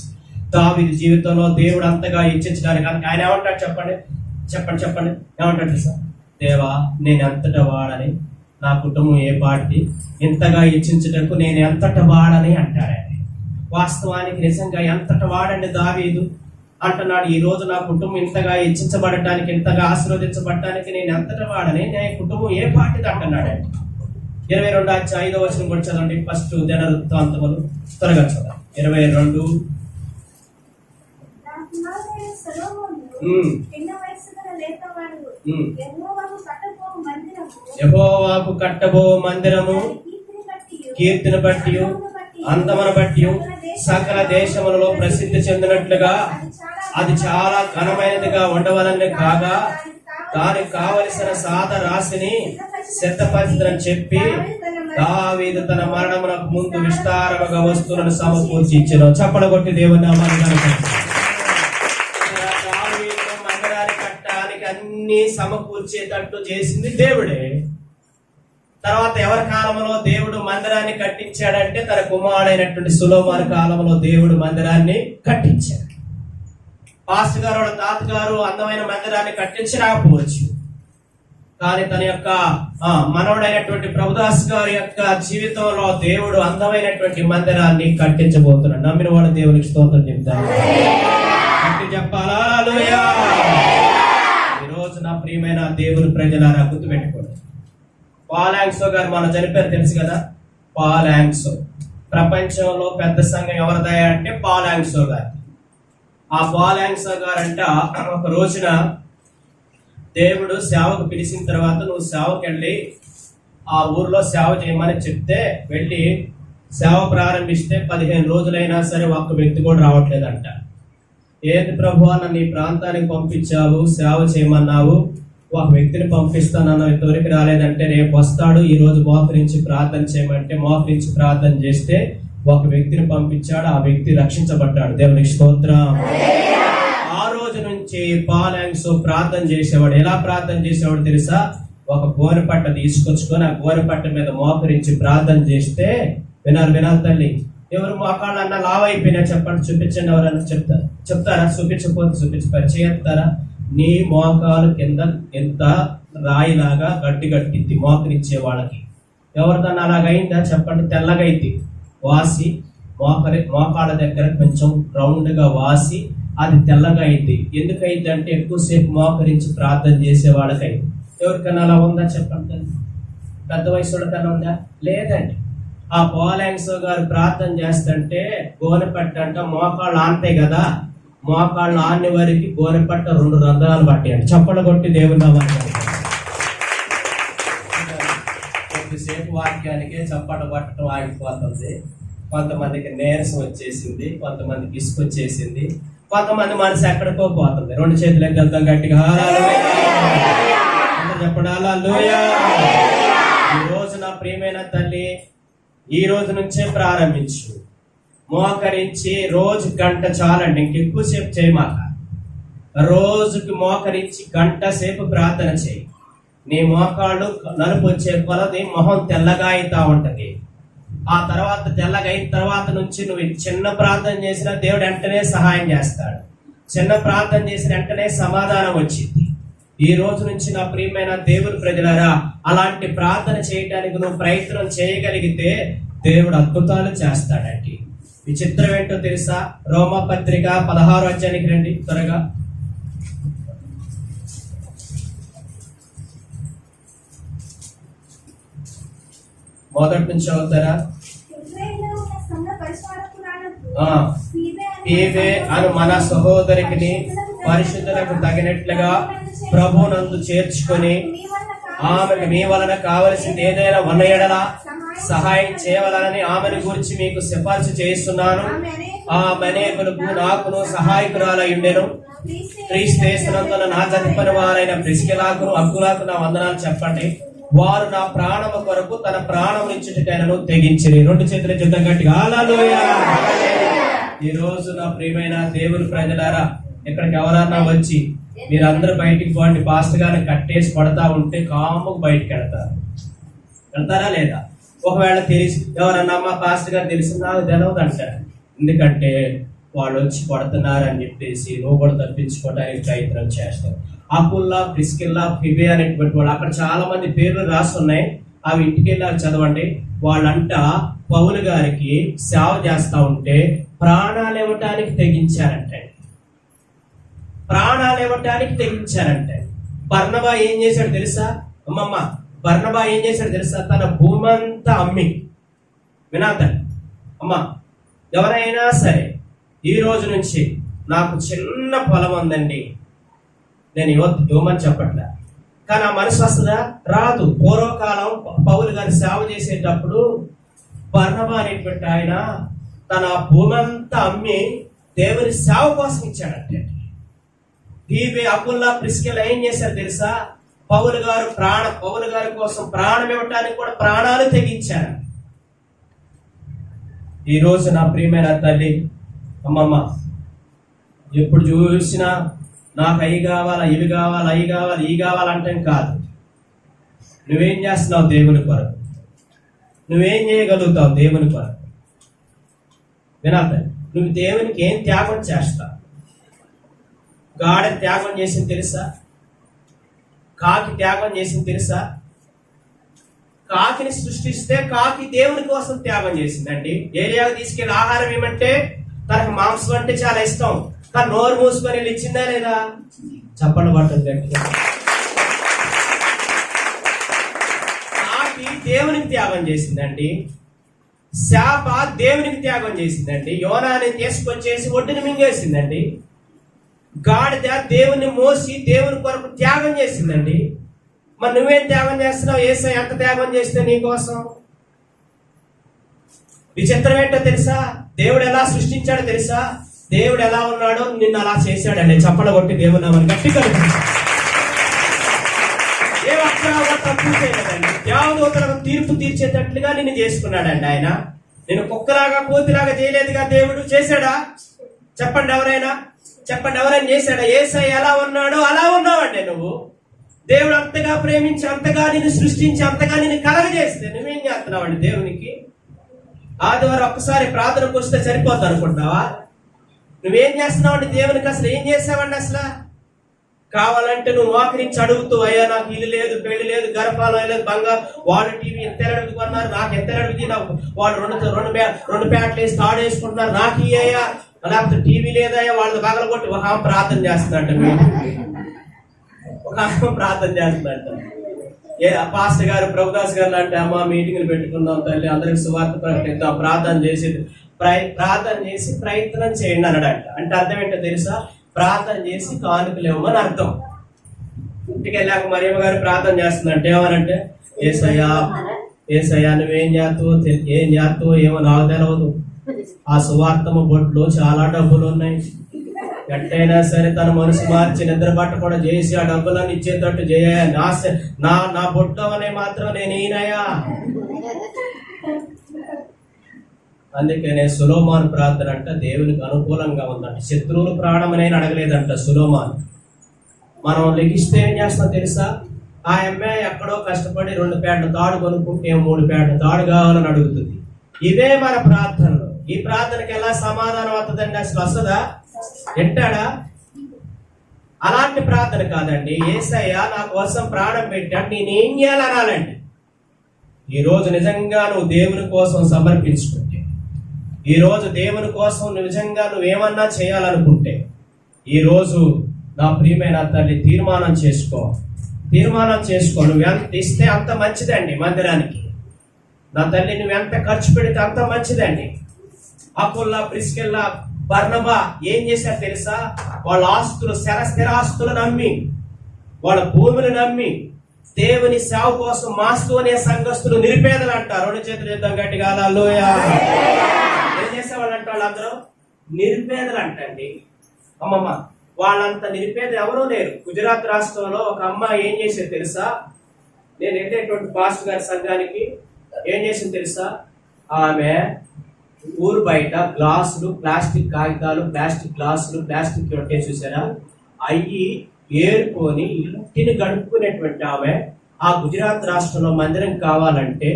S1: దావీదు జీవితంలో దేవుడు అంతగా ఇచ్చించడానికి ఆయన ఏమంటాడు చెప్పండి ఏమంటాడు సార్? దేవా, నేను ఎంతట వాడని, నా కుటుంబం ఏ పాటిది, ఇంతగా ఇచ్చించటకు నేను ఎంతట వాడని అంటాడు. వాస్తవానికి నిజంగా ఎంతట వాడండి దావీదు అంటున్నాడు. ఈ రోజు నా కుటుంబం ఇంతగా ఇచ్చించబడటానికి, ఇంతగా ఆశీర్వదించబడటానికి నేను ఎంతట వాడని, నా కుటుంబం ఏ పాటిది అంటున్నాడు. 22:5 కూడా చదవండి. ఫస్ట్ దినవృత్తాంతములు త్వరగా చదవండి. 22. యెహోవాకు కట్టబో మందిరము కీర్తిని బట్టి అందమును బట్టి సకల దేశములలో ప్రసిద్ధి చెందినట్లుగా అది చాలా ఘనమైనదిగా ఉండవలని కాగా దానికి కావలసిన సాధ రాశిని సిద్ధపరిచిదని చెప్పి దావీదు తన మరణమునకు ముందు విస్తారముగా వస్తువులను సమకూర్చి ఇచ్చెను. చప్పట్లు కొట్టి దేవుని నామాన్ని మందిరాన్ని కట్టడానికి అన్ని సమకూర్చేటట్టు చేసింది దేవుడే. తర్వాత ఎవరి కాలంలో దేవుడు మందిరాన్ని కట్టించాడంటే తన కుమారుడైనటువంటి సొలొమోను కాలంలో దేవుడు మందిరాన్ని కట్టించాడు. పాస్టర్ గారు వాళ్ళ తాతగారు అందమైన మందిరాన్ని కట్టించరాకపోవచ్చు, కానీ తన యొక్క మనవడైనటువంటి ప్రభుదాస్ గారి యొక్క జీవితంలో దేవుడు అందమైనటువంటి మందిరాన్ని కట్టించబోతున్నాడు. నమ్మిన వాళ్ళ దేవునికి స్తోత్రం చెప్తాను. చెప్పాలా? హల్లెలూయా. ఈ రోజు నా ప్రియమైన దేవుని ప్రజలారా, గుర్తుపెట్టుకోండి, పాల్ యాంగ్సో గారు మన చనిపోయారు తెలుసు కదా. పాల్ యాంగ్సో ప్రపంచంలో పెద్ద సంఘం ఎవరిదయా అంటే పాల్ యాంగ్సో గారు. ఆ పాల్ యాంగ్సో గారు అంట ఒక రోజున దేవుడు సేవకు పిలిచిన తర్వాత నువ్వు సేవకు వెళ్ళి ఆ ఊర్లో సేవ చేయమని చెప్తే వెళ్ళి సేవ ప్రారంభిస్తే 15 రోజులైనా సరే ఒక్క వ్యక్తి కూడా రావట్లేదంట. ఏంటి ప్రభు, నన్ను ఈ ప్రాంతానికి పంపించావు, సేవ చేయమన్నావు, ఒక వ్యక్తిని పంపిస్తానన్న ఇంతవరకు రాలేదంటే రేపు వస్తాడు, ఈ రోజు మోకరించి ప్రార్థన చేయమంటే మోకరించి ప్రార్థన చేస్తే ఒక వ్యక్తిని పంపించాడు. ఆ వ్యక్తి రక్షించబడ్డాడు. దేవునికి స్తోత్రం. ఆ రోజు నుంచి పాల్ యాంగ్సో ప్రార్థన చేసేవాడు. ఎలా ప్రార్థన చేసేవాడు తెలుసా? ఒక గోనెపట్ట తీసుకొచ్చుకొని ఆ గోనెపట్ట మీద మోకరించి ప్రార్థన చేస్తే, వినాలి తల్లి, ఎవరు మోకాళ్ళన్నా లావ్ అయిపోయినా చెప్పండి, చూపించండి. ఎవరన్నా చెప్తారా? చూపించకపోతే చూపించపారు చేస్తారా? నీ మోకాలు కింద ఎంత రాయిలాగా గట్టిద్ది మోకరించే వాళ్ళకి. ఎవరికన్నా అలాగైందా చెప్పండి? తెల్లగైద్ది, వాసి మోకాళ్ళ దగ్గర కొంచెం రౌండ్ గా వాసి అది తెల్లగా అయింది. ఎందుకైంది అంటే ఎక్కువసేపు మోకరించి ప్రార్థన చేసే వాళ్ళకైంది. ఎవరికన్నా అలా ఉందా చెప్పండి? పెద్ద వయసు కన్నా ఉందా? లేదండి. ఆ పాల్ యాంగ్సో గారు ప్రార్థన చేస్తుంటే గోనెపట్ట అంట మోకాళ్ళు ఆంతాయి కదా, మోకాళ్ళు ఆన్ని వరకు గోనెపట్ట 2 రంధ్రాలు పట్టాయండి. చప్పట్లు కొట్టి దేవుని కొద్దిసేపు వాక్యానికే చప్పట్లు పట్టడం ఆగిపోతుంది. కొంతమందికి నీరసం వచ్చేసింది, కొంతమందికి ఇసుక వచ్చేసింది, కొంతమంది మనసు ఎక్కడికో పోతుంది. 2 చేతులు ఎగ్గలుతాం గట్టిగా చెప్పడాలా? హల్లెలూయా. ఈ రోజు నా ప్రియమైన తల్లి, ఈ రోజు నుంచే ప్రారంభించు. మోకరించి రోజు గంట చాలండి, ఇంకెక్కువసేపు చేయమాక. రోజుకి మోకరించి గంట సేపు ప్రార్థన చేయి. నీ మోకాళ్ళు నలుపు వచ్చే కొలది మొహం తెల్లగా అవుతా ఉంటది. ఆ తర్వాత తెల్లగా అయిన తర్వాత నుంచి నువ్వు చిన్న ప్రార్థన చేసినా దేవుడు వెంటనే సహాయం చేస్తాడు. చిన్న ప్రార్థన చేసిన వెంటనే సమాధానం వచ్చింది. ఈ రోజు నుంచి నా ప్రియమైన దేవుని ప్రజలారా, అలాంటి ప్రార్థన చేయడానికి నువ్వు ప్రయత్నం చేయగలిగితే దేవుడు అద్భుతాలు చేస్తాడండి. విచిత్రం ఏంటో తెలుసా? రోమపత్రిక 16వ అధ్యాయానికి రండి త్వరగా. మొదటి నుంచి చదువుతారా? ఈమె అను మన సహోదరికి పరిశుద్ధులకు తగినట్లుగా ప్రభునందు చేర్చుకొని ఆమెకు మీ వలన కావలసింది ఏదైనా ఉన్న ఎడల సహాయం చేయవలనని ఆమెను గురించి మీకు సిఫార్సు చేస్తున్నాను. ఆమె అనేకులకు నాకును సహాయకురాలై ఉండెను. క్రీస్తునందున నా చదివిన వారైన ప్రిస్కిలాకును అక్కులకు నా వందనాలు చెప్పండి. వారు నా ప్రాణము కొరకు తన ప్రాణం ఇచ్చుటకైనను తెగించిరి. రెండు చేతుల యుద్ధం గట్టిగా హల్లెలూయా. ఈ రోజు నా ప్రియమైన దేవుని ప్రజలారా, ఇక్కడికి ఎవరన్నా వచ్చి మీరందరూ బయటికి పోండి పాస్టర్ గారిని కట్టేసి పడతా ఉంటే కాముకు బయటికి వెళ్తారా లేదా? ఒకవేళ తెలిసి ఎవరన్నా మా పాస్టర్ గారు తెలిసి నాకు తెలవదు అంటారు. ఎందుకంటే వాళ్ళు వచ్చి పడుతున్నారు అని చెప్పేసి నువ్వు కూడా తప్పించుకోవడానికి ప్రయత్నం చేస్తారు. అపుల్లా, ప్రిస్కిల్లా, ఫిబే అనేటువంటి వాళ్ళు అక్కడ చాలా మంది పేర్లు రాస్తున్నాయి. అవి ఇంటికి వెళ్ళాలి చదవండి. వాళ్ళంట పౌలు గారికి సేవ చేస్తా ఉంటే ప్రాణాలు ఇవ్వటానికి తెగించారంటే బర్నబా ఏం చేశాడు తెలుసా? అమ్మమ్మ, బర్నబా ఏం చేశాడు తెలుసా? తన భూమంతా అమ్మి వినాతన్ అమ్మ, ఎవరైనా సరే ఈ రోజు నుంచి నాకు చిన్న పొలం ఉందండి, నేను ఇవ్వమని చెప్పట్లే, కానీ ఆ మనసు వస్తుందా? రాదు. పూర్వకాలం పౌలు గారి సేవ చేసేటప్పుడు బర్నబా అనేటువంటి ఆయన తన భూమంతా అమ్మి దేవుని సేవ కోసం ఇచ్చాడంటే. ఫీబే, అపుల్లా, ప్రిస్కిల్లా ఏం చేశారు తెలుసా? పౌలు గారి కోసం ప్రాణం ఇవ్వటానికి కూడా ప్రాణాలు తెగించారు. ఈ రోజు నా ప్రియమైన తల్లి, అమ్మమ్మ, ఎప్పుడు చూసినా నాకు అవి కావాలా, ఇవి కావాలి, అవి కావాలి, ఇవి కావాలంటే కాదు. నువ్వేం చేస్తున్నావు దేవుని కొరకు? నువ్వేం చేయగలుగుతావు దేవుని కొరకు? వినాలి, నువ్వు దేవునికి ఏం త్యాగం చేస్తావు? గాఢ త్యాగం చేసింది తెలుసా? కాకి త్యాగం చేసింది తెలుసా? కాకిని సృష్టిస్తే కాకి దేవుని కోసం త్యాగం చేసిందండి. ఏరియాకు తీసుకెళ్లి ఆహారం ఏమంటే తనకు మాంసం అంటే చాలా ఇష్టం, కానీ నోరు మూసుకొని వెళ్ళి ఇచ్చిందా లేదా? చెప్పండి పడుతుంది. కాకి దేవునికి త్యాగం చేసిందండి. శాప దేవునికి త్యాగం చేసిందండి. యోనాని తీసుకొచ్చేసి ఒడ్డుని మింగేసిందండి. గాడిద దేవుని మోసి దేవుని కొరకు త్యాగం చేసిందండి. మరి నువ్వేం త్యాగం చేస్తున్నావు? యేసయ్య ఎంత త్యాగం చేస్తే నీకోసం? విచిత్రం ఏంటో తెలుసా? దేవుడు ఎలా సృష్టించాడో తెలుసా? దేవుడు ఎలా ఉన్నాడో నిన్ను అలా చేశాడండి. చప్పల కొట్టి దేవుడు నామని గట్టిగా ఏ అక్షరాలు తప్పు చేయలేదండి. దేవదూతలకు తీర్పు తీర్చేటట్లుగా నిన్ను చేసుకున్నాడండి ఆయన. నేను కుక్కలాగా కోతిలాగా చేయలేదుగా దేవుడు. చేశాడా? చెప్పండి ఎవరైనా చేశాడా? యేసయ్య ఎలా ఉన్నాడో అలా ఉన్నావండి నువ్వు. దేవుడు అంతగా ప్రేమించి, అంతగా నిన్ను సృష్టించి, అంతగా నిన్ను కలగజేస్తే నువ్వేం చేస్తున్నావండి దేవునికి? ఆదివారం ఒక్కసారి ప్రార్థనకు వస్తే సరిపోద్ది అనుకుంటున్నావా? నువ్వేం చేస్తున్నావండి దేవునికి? అసలు ఏం చేసావండి? అసలు కావాలంటే నువ్వు మోకరించి అడుగుతూ, అయ్యా నాకు ఇల్లు లేదు, పెళ్లి లేదు, గర్భాలయం లేదు, బంగారు, వాళ్ళు టీవీ ఎంత అడుగుతున్నారు, నాకు ఎంత అడుగుతుంది, వాళ్ళు రెండు ప్యాట్లు వేసి తాడు వేసుకుంటున్నారు, నాకు ఇయ్యా, లేకపోతే టీవీ లేదయ్యా, వాళ్ళు పగల కొట్టి ఒక ఆమె ప్రార్థన చేస్తున్నట్టు, ఏ పాస్టర్ గారు, ప్రభుదాస్ గారు అంటే అమ్మ మీటింగ్లు పెట్టుకుందాం తల్లి, అందరికి సువార్త ప్రకటిద్దాం, ప్రార్థన చేసి ప్రయత్నం చేయండి అన్నాడంట. అంటే అర్థం ఏంటో తెలుసా? ప్రార్థన చేసి కానుకలు ఇవ్వమని అర్థం. ఇంటికి వెళ్ళాక మరియమ్మ గారు ప్రార్థన చేస్తుందంటే ఏమనంటే, ఏసయ్యా నువ్వేం చేస్తావో ఏమో నాకు తెలవదు, ఆ సువార్తము బొట్లు చాలా డబ్బులు ఉన్నాయి, ఎట్టయినా సరే తన మనసు మార్చి నిద్ర పట్ట కూడా చేసి ఆ డబ్బులను ఇచ్చేటట్టు చేయ, నా బొట్లు అనే మాత్రం నేను ఈయనయా. అందుకనే సులోమాన్ ప్రార్థన అంట దేవునికి అనుకూలంగా ఉందంట. శత్రువులు ప్రాణమనేది అడగలేదంట సులోమాన్. మనం లెగిస్తే ఏం చేస్తాం తెలుసా? ఆ అమ్మాయి ఎక్కడో కష్టపడి 2 ప్యాడ్ల తాడు కొనుక్కుంటే 3 ప్యాడ్ల తాడు కావాలని అడుగుతుంది. ఇవే మన ప్రార్థనలు. ఈ ప్రార్థనకి ఎలా సమాధానం అవుతుందండి? అసలు వస్తుందా? ఎట్టాడా? అలాంటి ప్రార్థన కాదండి. యేసయ్య నా కోసం ప్రాణం పెట్టాడు, నేనేం చేయాలనాలండి. ఈరోజు నిజంగా నువ్వు దేవుని కోసం సమర్పించుకుంటే, ఈరోజు దేవుని కోసం నిజంగా నువ్వేమన్నా చేయాలనుకుంటే, ఈరోజు నా ప్రియమైన తల్లి తీర్మానం చేసుకో. నువ్వు ఎంత ఇస్తే అంత మంచిదండి మందిరానికి. నా తల్లి నువ్వు ఎంత ఖర్చు పెడితే అంత మంచిదండి. అకుల్లా, ప్రిస్కిల్లా, బర్నబా ఏం చేశారు తెలుసా? వాళ్ళ ఆస్తులు, స్థిరాస్తులను నమ్మి, వాళ్ళ భూములను నమ్మి దేవుని సేవ కోసం మాస్తూ అనే సంఘస్థులు నిరుపేదలు అంటారు. 2 చేతులు యుద్ధం గట్టిగా హల్లెలూయా. ఏం చేసేవాళ్ళు అంటే వాళ్ళందరూ నిరుపేదలు అంటండి. అమ్మమ్మ, వాళ్ళంత నిరుపేదలు ఎవరూ లేరు. గుజరాత్ రాష్ట్రంలో ఒక అమ్మాయి ఏం చేసేది తెలుసా? నేను వెళ్ళేటువంటి పాస్టర్ గారి సంఘానికి ఏం చేసింది తెలుసా? ఆమె ఊరు బయట గ్లాసులు, ప్లాస్టిక్ కాగితాలు, ప్లాస్టిక్ గ్లాసులు, ప్లాస్టిక్ రొట్టె చూసారా, అయ్యి ఏరుకొని ఇంటిని గడుపుకునేటువంటి ఆమె ఆ గుజరాత్ రాష్ట్రంలో మందిరం కావాలంటే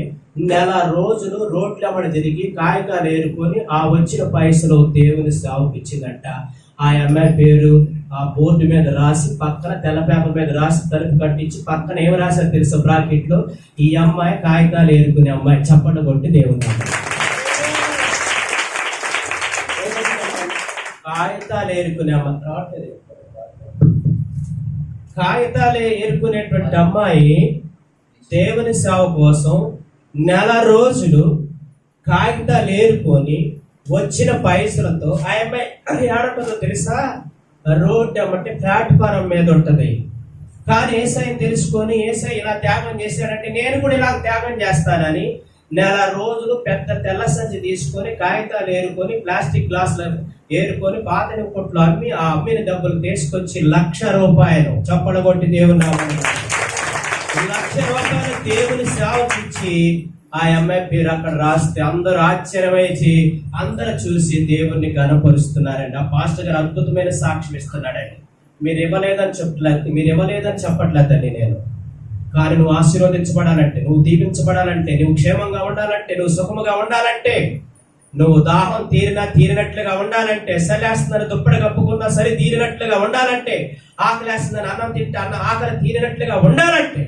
S1: నెల రోజులు రోడ్లమ్మడి తిరిగి కాగితాలు ఏరుకొని ఆ వచ్చిన పైసలు దేవుని సేవకు ఇచ్చిందంట. ఆ అమ్మాయి పేరు ఆ బోర్డు మీద రాసి, పక్కన తెల్ల పేపర్ మీద రాసి, తలుపు కట్టించి పక్కన ఏం రాశారు తెలుసు బ్రాకెట్ లో? ఈ అమ్మాయి కాగితాలు ఏరుకునే అమ్మాయి. చప్పట కొట్టి దేవుని కాగితాలు ఏరుకునే అమ్మాయి. కాగితాలు ఏరుకునేటువంటి అమ్మాయి దేవుని సేవ కోసం నెల రోజులు కాగితాలు ఏరుకొని వచ్చిన పైసలతో ఆ అమ్మాయి ఏడుంటుందో తెలుసా? రోడ్డు అమ్మంటే ప్లాట్ఫారం మీద ఉంటది. కానీ యేసయ్యని తెలుసుకొని యేసయ్య ఇలా త్యాగం చేశాడంటే నేను కూడా ఇలా త్యాగం చేస్తానని నెల రోజులు పెద్ద తెల్ల సంచి తీసుకొని కాగితాలు ఏరుకొని ప్లాస్టిక్ గ్లాసులు ఏరుకొని పాతని కొట్లు అమ్మి ఆ అమ్మిన డబ్బులు తీసుకొచ్చి ₹1,00,000 చప్పడగొట్టి దేవుని నామమున ₹1,00,000 దేవుని సేవకిచ్చి ఆ అమ్మాయి పేరు అక్కడ రాస్తే అందరూ ఆశ్చర్యమైచి అందరూ చూసి దేవుణ్ణి గణపరుస్తున్నారండి. ఆ పాస్టర్ గారు అద్భుతమైన సాక్ష్యం ఇస్తున్నాడండి. మీరు ఇవ్వలేదని చెప్పట్లేదండి నేను. కానీ నువ్వు ఆశీర్వదించబడాలంటే, నువ్వు దీవించబడాలంటే, నువ్వు క్షేమంగా ఉండాలంటే, నువ్వు సుఖముగా ఉండాలంటే, నువ్వు దాహం తీరినట్లుగా ఉండాలంటే, సలేస్తుందని దుప్పటి కప్పుకున్నా సరే తీరినట్లుగా ఉండాలంటే, ఆకలేస్తుందని అన్నం తింటే ఆకలి తీరినట్లుగా ఉండాలంటే,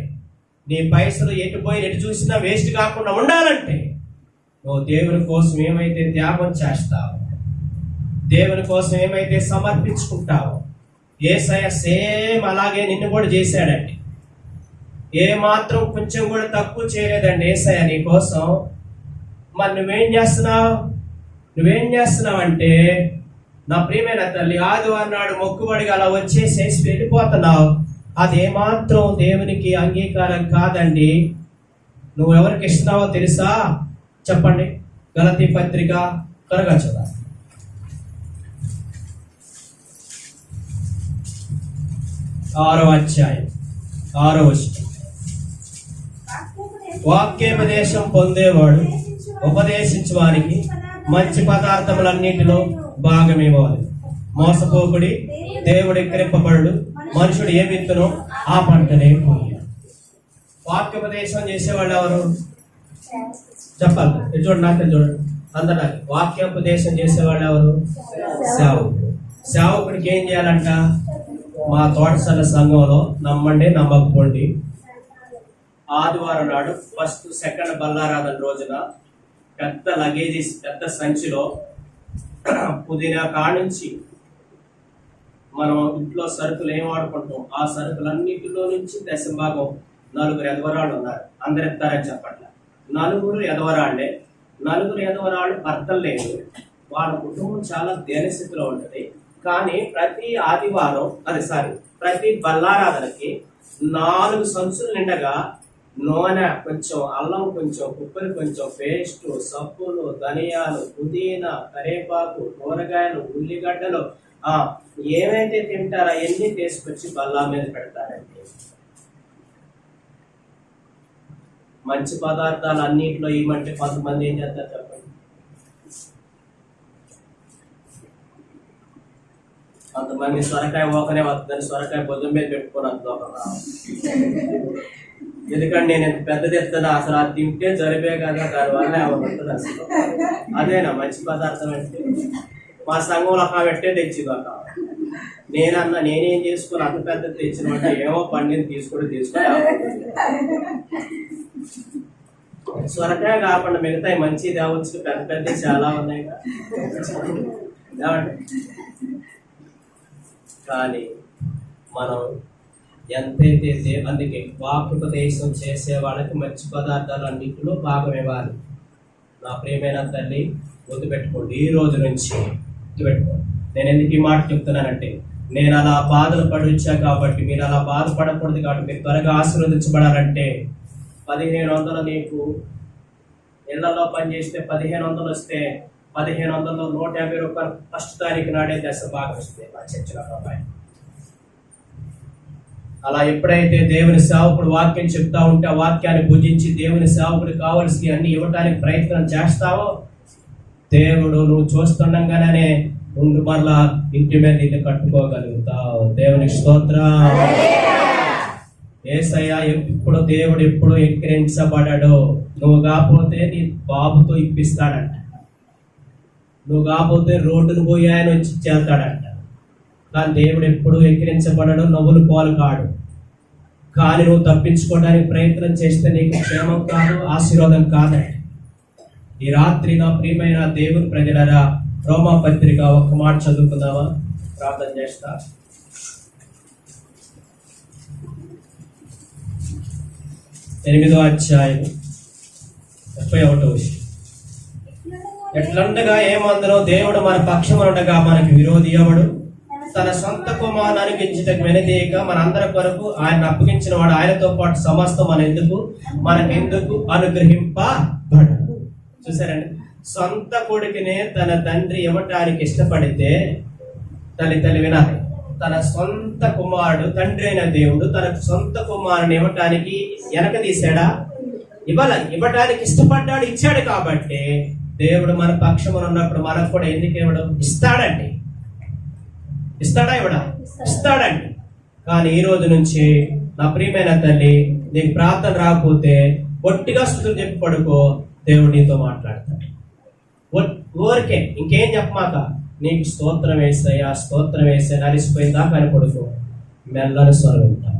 S1: నీ పైసలు ఎటు చూసినా వేస్ట్ కాకుండా ఉండాలంటే, నువ్వు దేవుని కోసం ఏమైతే త్యాగం చేస్తావు, దేవుని కోసం ఏమైతే సమర్పించుకుంటావో, యేసయ్య సేమ్ అలాగే నిన్ను కూడా చేశాడండి. ఏ మాత్రం కొంచెం కూడా తక్కువ చేయలేదండి యేసయ్య నీ కోసం. మరి నువ్వేం చేస్తున్నావు అంటే, నా ప్రియమైన తల్లి, ఆదివారం నాడు మొక్కుబడిగా అలా వచ్చేసేసి వెళ్ళిపోతున్నావు. అదేమాత్రం దేవునికి అంగీకారం కాదండి. నువ్వు ఎవరికి ఇస్తున్నావో తెలుసా? చెప్పండి. గలతీ పత్రిక త్వరగా చదువు. 6వ అధ్యాయం 6వ వచనం. వాక్యోపదేశం పొందేవాడు ఉపదేశించు వారికి మంచి పదార్థములన్నిటిలో భాగమివ్వాలి. మోసపోకుడి, దేవుడు ఎక్కిరింపబడు, మనుషుడు ఏ విత్తునో ఆ పంటనే పోయాడు. వాక్యోపదేశం చేసేవాళ్ళు ఎవరు చెప్పాలి? చూడండి, నాకు చూడండి అందరు. వాక్యోపదేశం చేసేవాళ్ళు ఎవరు? సేవకుడు. సేవకుడికి ఏం చేయాలంట? మా తోటసల సంఘంలో నమ్మండి నమ్మకపోండి, ఆదివారం నాడు ఫస్ట్ సెకండ్ బల్లారాధన రోజున పెద్ద లగేజెస్, పెద్ద సంచిలో పుదీనా కాడ నుంచి మనం ఇంట్లో సరుకులు ఏం వాడుకుంటాం, ఆ సరుకులన్నిటిలో నుంచి దశభాగం 4 ఎదవరాళ్ళు ఉన్నారు. అందరు ఎత్తారని చెప్పట్ల. 4 ఎదవరాళ్లే. 4 ఎదవరాళ్ళు భర్తలు లేదు. వాళ్ళ కుటుంబం చాలా దేనస్థితిలో ఉంటుంది. కానీ ప్రతి బల్లారాధనకి 4 సంచులు నిండగా నూనె కొంచెం, అల్లం కొంచెం, ఉప్పులు కొంచెం, పేస్ట్, సబ్బులు, ధనియాలు, పుదీనా, కరేపాకు, కూరగాయలు, ఉల్లిగడ్డలు, ఏమైతే తింటారో అవన్నీ తీసుకొచ్చి బల్లా మీద పెడతారండి. మంచి పదార్థాలు అన్నింటిలో ఇవ్వమంటే కొంతమంది ఏం చేస్తారు చెప్పండి? కొంతమంది సొరకాయ ఓకనే వస్తుందని సొరకాయ భుజం మీద పెట్టుకొని వద్దా. ఎందుకంటే నేను ఎంత పెద్దది ఎత్తున్నా, అసలు అది తింటే జరిపే కదా, దానివల్ల ఏమవుతుంది అసలు. అదేనా మంచి పదార్థం అంటే? మా సంఘంలో అక్కడ పెట్టే తెచ్చింది అక్క. నేనేం చేసుకుని అంత పెద్దది తెచ్చినట్టు ఏమో పండిని తీసుకొని సొరకాయ కాకుండా మిగతా మంచి తేవచ్చు, పెద్ద పెద్ద చాలా ఉన్నాయి కానీ మనం ఎంతైతే అందుకే వాక్యోపదేశం చేసే వాళ్ళకి మంచి పదార్థాలు అన్నింటిలో భాగం ఇవ్వాలి. నా ప్రియమైన తల్లి, గుర్తుపెట్టుకోండి, ఈ రోజు నుంచి గుర్తుపెట్టుకోండి. నేను ఎందుకు ఈ మాట చెప్తున్నానంటే, నేను అలా బాధలు పడొచ్చా కాబట్టి మీరు అలా బాధపడకూడదు. కాబట్టి మీరు త్వరగా ఆశీర్వదించబడాలంటే 1500 నీకు ఇళ్లలో పనిచేస్తే 1500 వస్తే 1500లో 150 రూపాయలు ఫస్ట్ తారీఖు నాడే దశ భాగం వస్తుంది మా చర్చల అబ్బాయి. అలా ఎప్పుడైతే దేవుని సేవకుడు వాక్యం చెప్తా ఉంటే ఆ వాక్యాన్ని భుజించి దేవుని సేవకుడు కావలసి అన్ని ఇవ్వటానికి ప్రయత్నం చేస్తావో, దేవుడు నువ్వు చూస్తుండగానే ముందు మరలా ఇంటి మీద ఇల్లు కట్టుకోగలుగుతావు. దేవునికి స్తోత్రం. యేసయ్య దేవుడు ఎప్పుడు ఎక్కిరించబడడు. నువ్వు కాకపోతే నీ బాబుతో ఇప్పిస్తాడంట. నువ్వు కాకపోతే రోడ్డును పోయి ఆయన వచ్చి చేస్తాడంట. కానీ దేవుడు ఎప్పుడు ఎక్కిరించబడడు, నవ్వులు పాలు కాడు. కానీ నువ్వు తప్పించుకోవడానికి ప్రయత్నం చేస్తే నీకు క్షేమం కాదు, ఆశీర్వాదం కాదండి. ఈ రాత్రి నా ప్రియమైన దేవుని ప్రజలరా, రోమా పత్రిక ఒక్క మాట చదువుకుందామా? ప్రార్థన చేస్తా. 8వ అధ్యాయం 31. ఎట్లుండగా ఏమందరో దేవుడు మన పక్షమునుండగా మనకి విరోధి ఎవడు? తన సొంత కుమారుని అనుగ్రహించుటకు వెనుదీయక మనందరి కొరకు ఆయన అప్పగించిన వాడు ఆయనతో పాటు సమస్తం మనకెందుకు అనుగ్రహింపబడు. చూసారండి, సొంత కొడుకునే తన తండ్రి ఇవ్వటానికి ఇష్టపడితే తల్లి వినాలి. తన సొంత కుమారుడు, తండ్రి అయిన దేవుడు తన సొంత కుమారుని ఇవ్వటానికి వెనక తీసాడా? ఇవ్వటానికి ఇష్టపడ్డాడు, ఇచ్చాడు. కాబట్టి దేవుడు మన పక్షమున ఉన్నప్పుడు మనకు కూడా ఎందుకు ఇవ్వడం? ఇస్తాడండి. ఇస్తాడా? ఇస్తాడండి. కానీ ఈ రోజు నుంచి నా ప్రియమైన తల్లి, నీకు ప్రార్థన రాకపోతే ఒట్టిగా స్తుతులు చెప్పి పడుకో, దేవుడు నీతో మాట్లాడతాడు. ఊరికే ఇంకేం చెప్పమాక, నీకు స్తోత్రం వేస్తాయా, స్తోత్రం వేస్తే నలిసిపోయిందా కానీ పడుకో, మెల్లని స్వరం ఉంటాం.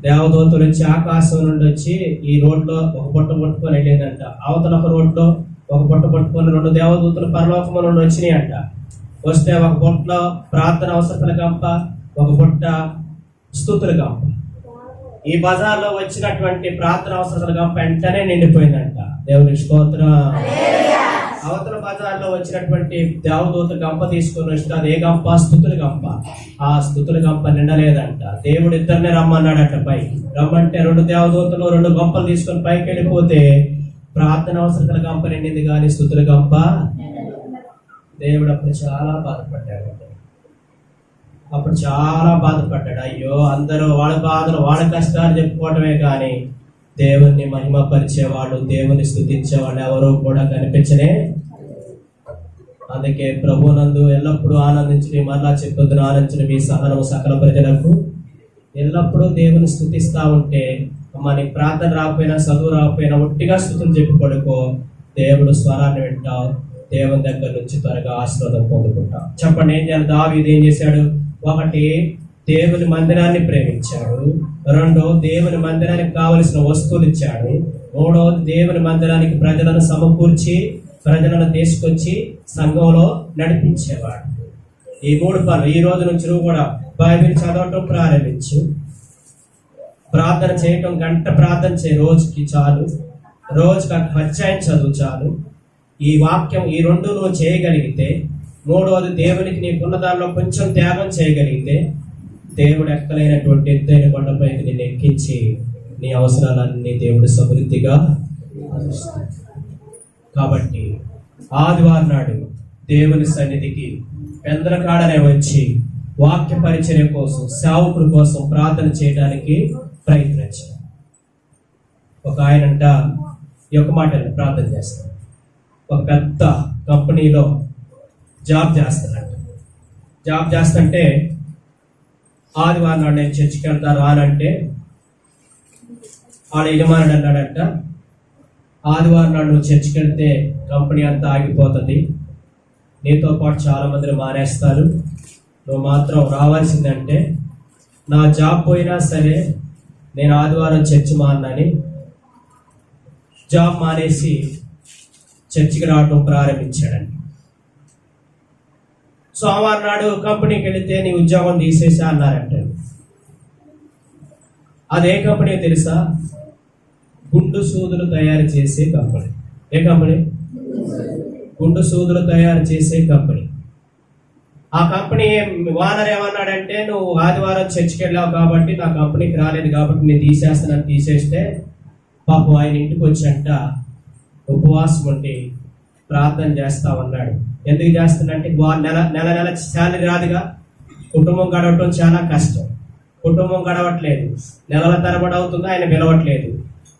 S1: దేవదూతలు వచ్చి ఆకాశం నుండి వచ్చి ఈ రోడ్లో ఒక బుట్ట పట్టుకొని వెళ్ళిందంట. అవతల ఒక రోడ్లో ఒక బుట్ట పట్టుకొని 2 దేవదూతలు పరలోకము నుండి వచ్చినాయి అంట. వస్తే ఒక బుట్టలో ప్రార్థన అవసరతల గంప, ఒక బుట్ట స్తుతుల గంప. ఈ బజార్లో వచ్చినటువంటి ప్రార్థన అవసరతల గంప వెంటనే నిండిపోయిందంట. దేవుని స్తోత్రం. అవతల బజార్లో వచ్చినటువంటి దేవదూత గంప తీసుకొని వస్తే అది ఏ గంప? స్తుతుల గంప. ఆ స్తుతుల గంప నిండలేదంట. దేవుడు ఇద్దరినే రమ్మన్నాడట పైకి. రమ్మంటే 2 దేవదూతలు 2 గంపలు తీసుకొని పైకి వెళ్ళిపోతే ప్రార్థన అవసరతల గంప నిండింది కానీ స్తుతుల గంప. దేవుడు అప్పుడు చాలా బాధపడ్డాడు. అయ్యో, అందరూ వాళ్ళ బాధలు వాళ్ళ కష్టాలు చెప్పుకోవటమే కానీ దేవుణ్ణి మహిమపరిచేవాడు, దేవుని స్తుతించేవాడు ఎవరూ కూడా కనిపించనే. అందుకే ప్రభునందు ఎల్లప్పుడూ ఆనందించి, మరలా చెప్పొద్దును ఆనందించిన మీ సహనము సకల ప్రజలకు. ఎల్లప్పుడూ దేవుని స్తుతిస్తా ఉంటే మన ప్రార్థన రాకపోయినా చదువు రాకపోయినా ఒట్టిగా స్తుతులు చెప్పి పడుకో, దేవుడు స్వరాన్ని వింటావు. దేవుని దగ్గర నుంచి త్వరగా ఆశీర్వాదం పొందుకుంటాం. చెప్పండి, ఏం చేయాలి? దావీదు ఏం చేశాడు? 1, దేవుని మందిరాన్ని ప్రేమించాడు. 2, దేవుని మందిరానికి కావలసిన వస్తువులు ఇచ్చాడు. 3, దేవుని మందిరానికి ప్రజలను సమకూర్చి ప్రజలను తీసుకొచ్చి సంఘంలో నడిపించేవాడు. ఈ 3 పనులు ఈ రోజు నుంచి నువ్వు కూడా బైబిల్ చదవటం ప్రారంభించు. ప్రార్థన చేయటం, గంట ప్రార్థన చేయి రోజుకి చాలు. రోజుకి అధ్యాయం చదువు చాలు. ఈ వాక్యం ఈ 2 నువ్వు చేయగలిగితే, 3వది దేవునికి నీకున్న దానిలో కొంచెం త్యాగం చేయగలిగితే, దేవుడు ఎక్కలేనటువంటి ఎత్తైన కొండపైకి నిన్ను ఎక్కించి నీ అవసరాలన్నీ దేవుడు సమృద్ధిగా. కాబట్టి ఆదివారం నాడు దేవుని సన్నిధికి పెందరకాడనే వచ్చి వాక్య పరిచర్య కోసం, సేవకుల కోసం ప్రార్థన చేయడానికి ప్రయత్నించారు. ఒక ఆయనంట ఈ యొక్క మాట ప్రార్థన చేస్తాడు. ఒక పెద్ద కంపెనీలో జాబ్ చేస్తుంటే ఆదివారం నాడు నేను చర్చికి వెళ్తా రానంటే ఆడ యజమానుడు అన్నాడంట, ఆదివారం నాడు నువ్వు చర్చికి వెళ్తే కంపెనీ అంతా ఆగిపోతుంది, నీతో పాటు చాలా మందిని మానేస్తారు, నువ్వు మాత్రం రావాల్సిందంటే నా జాబ్ పోయినా సరే నేను ఆదివారం చర్చి మానని జాబ్ మానేసి చర్చికి రావడం ప్రారంభించాడండి. సోమవారం నాడు కంపెనీకి వెళితే నీ ఉద్యోగం తీసేసా అన్నారంట. అదే కంపెనీ తెలుసా? గుండు సూదులు తయారు చేసే కంపెనీ. ఏ కంపెనీ? గుండు సూదులు తయారు చేసే కంపెనీ. ఆ కంపెనీ ఓనర్ ఏమన్నాడంటే, నువ్వు ఆదివారం చర్చికి వెళ్ళావు కాబట్టి నా కంపెనీకి రాలేదు కాబట్టి నేను తీసేస్తానని తీసేస్తే, పాపం ఆయన ఇంటికి వచ్చంట ఉపవాసం ఉండి ప్రార్థన చేస్తా ఉన్నాడు. ఎందుకు చేస్తున్నంటే నెల నెల నెల శాలరీ రాదుగా, కుటుంబం గడవటం చాలా కష్టం. కుటుంబం గడవట్లేదు, నెలల తరబడి అవుతుంది, ఆయన పిలవట్లేదు.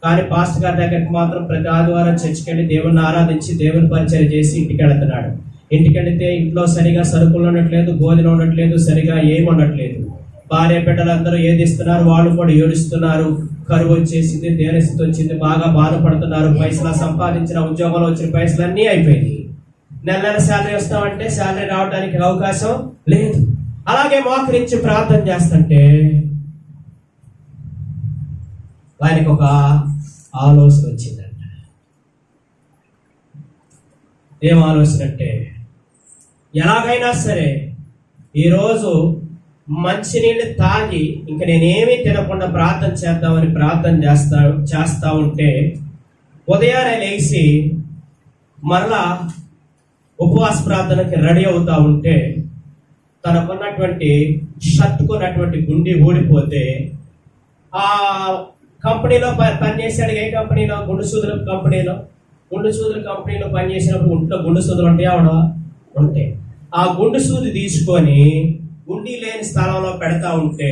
S1: కానీ పాస్టర్ గారి దగ్గరికి మాత్రం ప్రతి ఆదివారం చర్చికి వెళ్ళి దేవుణ్ణి ఆరాధించి దేవుని పరిచయం చేసి ఇంటికి వెళుతున్నాడు. ఇంటికి వెళితే ఇంట్లో సరిగా సరుకులు ఉండట్లేదు, భోజనం ఉండట్లేదు, సరిగా ఏమి ఉండట్లేదు. భార్య బిడ్డలందరూ ఏది ఇస్తున్నారు, వాళ్ళు కూడా ఏడుస్తున్నారు. కరువు వచ్చేసింది, దేనస్థితి వచ్చింది, బాగా బాధపడుతున్నారు. పైసలు సంపాదించిన ఉద్యోగంలో వచ్చిన పైసలు అన్నీ అయిపోయింది. నెల నెల శాలరీ వస్తామంటే శాలరీ రావడానికి అవకాశం లేదు. అలాగే మోకరించి ప్రార్థన చేస్తుంటే ఆయనకు ఒక ఆలోచన వచ్చిందంట. ఏం ఆలోచన అంటే, ఎలాగైనా సరే ఈరోజు మంచినీళ్ళు తాగి ఇంక నేనేమీ తినకుండా ప్రార్థన చేద్దామని ప్రార్థన చేస్తా ఉంటే ఉదయాన్నే లేచి మరలా ఉపవాస ప్రార్థనకి రెడీ అవుతా ఉంటే తనకున్నటువంటి షర్టుకున్నటువంటి గుండి ఊడిపోతే, ఆ కంపెనీలో పనిచేశాడు. ఏ కంపెనీలో? గుండు సూదుల కంపెనీలో. గుండు సూదుల కంపెనీలో పనిచేసినప్పుడు ఒంట్లో గుండు సూదులు ఉంటాయి, ఆవిడ ఉంటాయి. ఆ గుండు సూది తీసుకొని గుండి లేని స్థలంలో పెడతా ఉంటే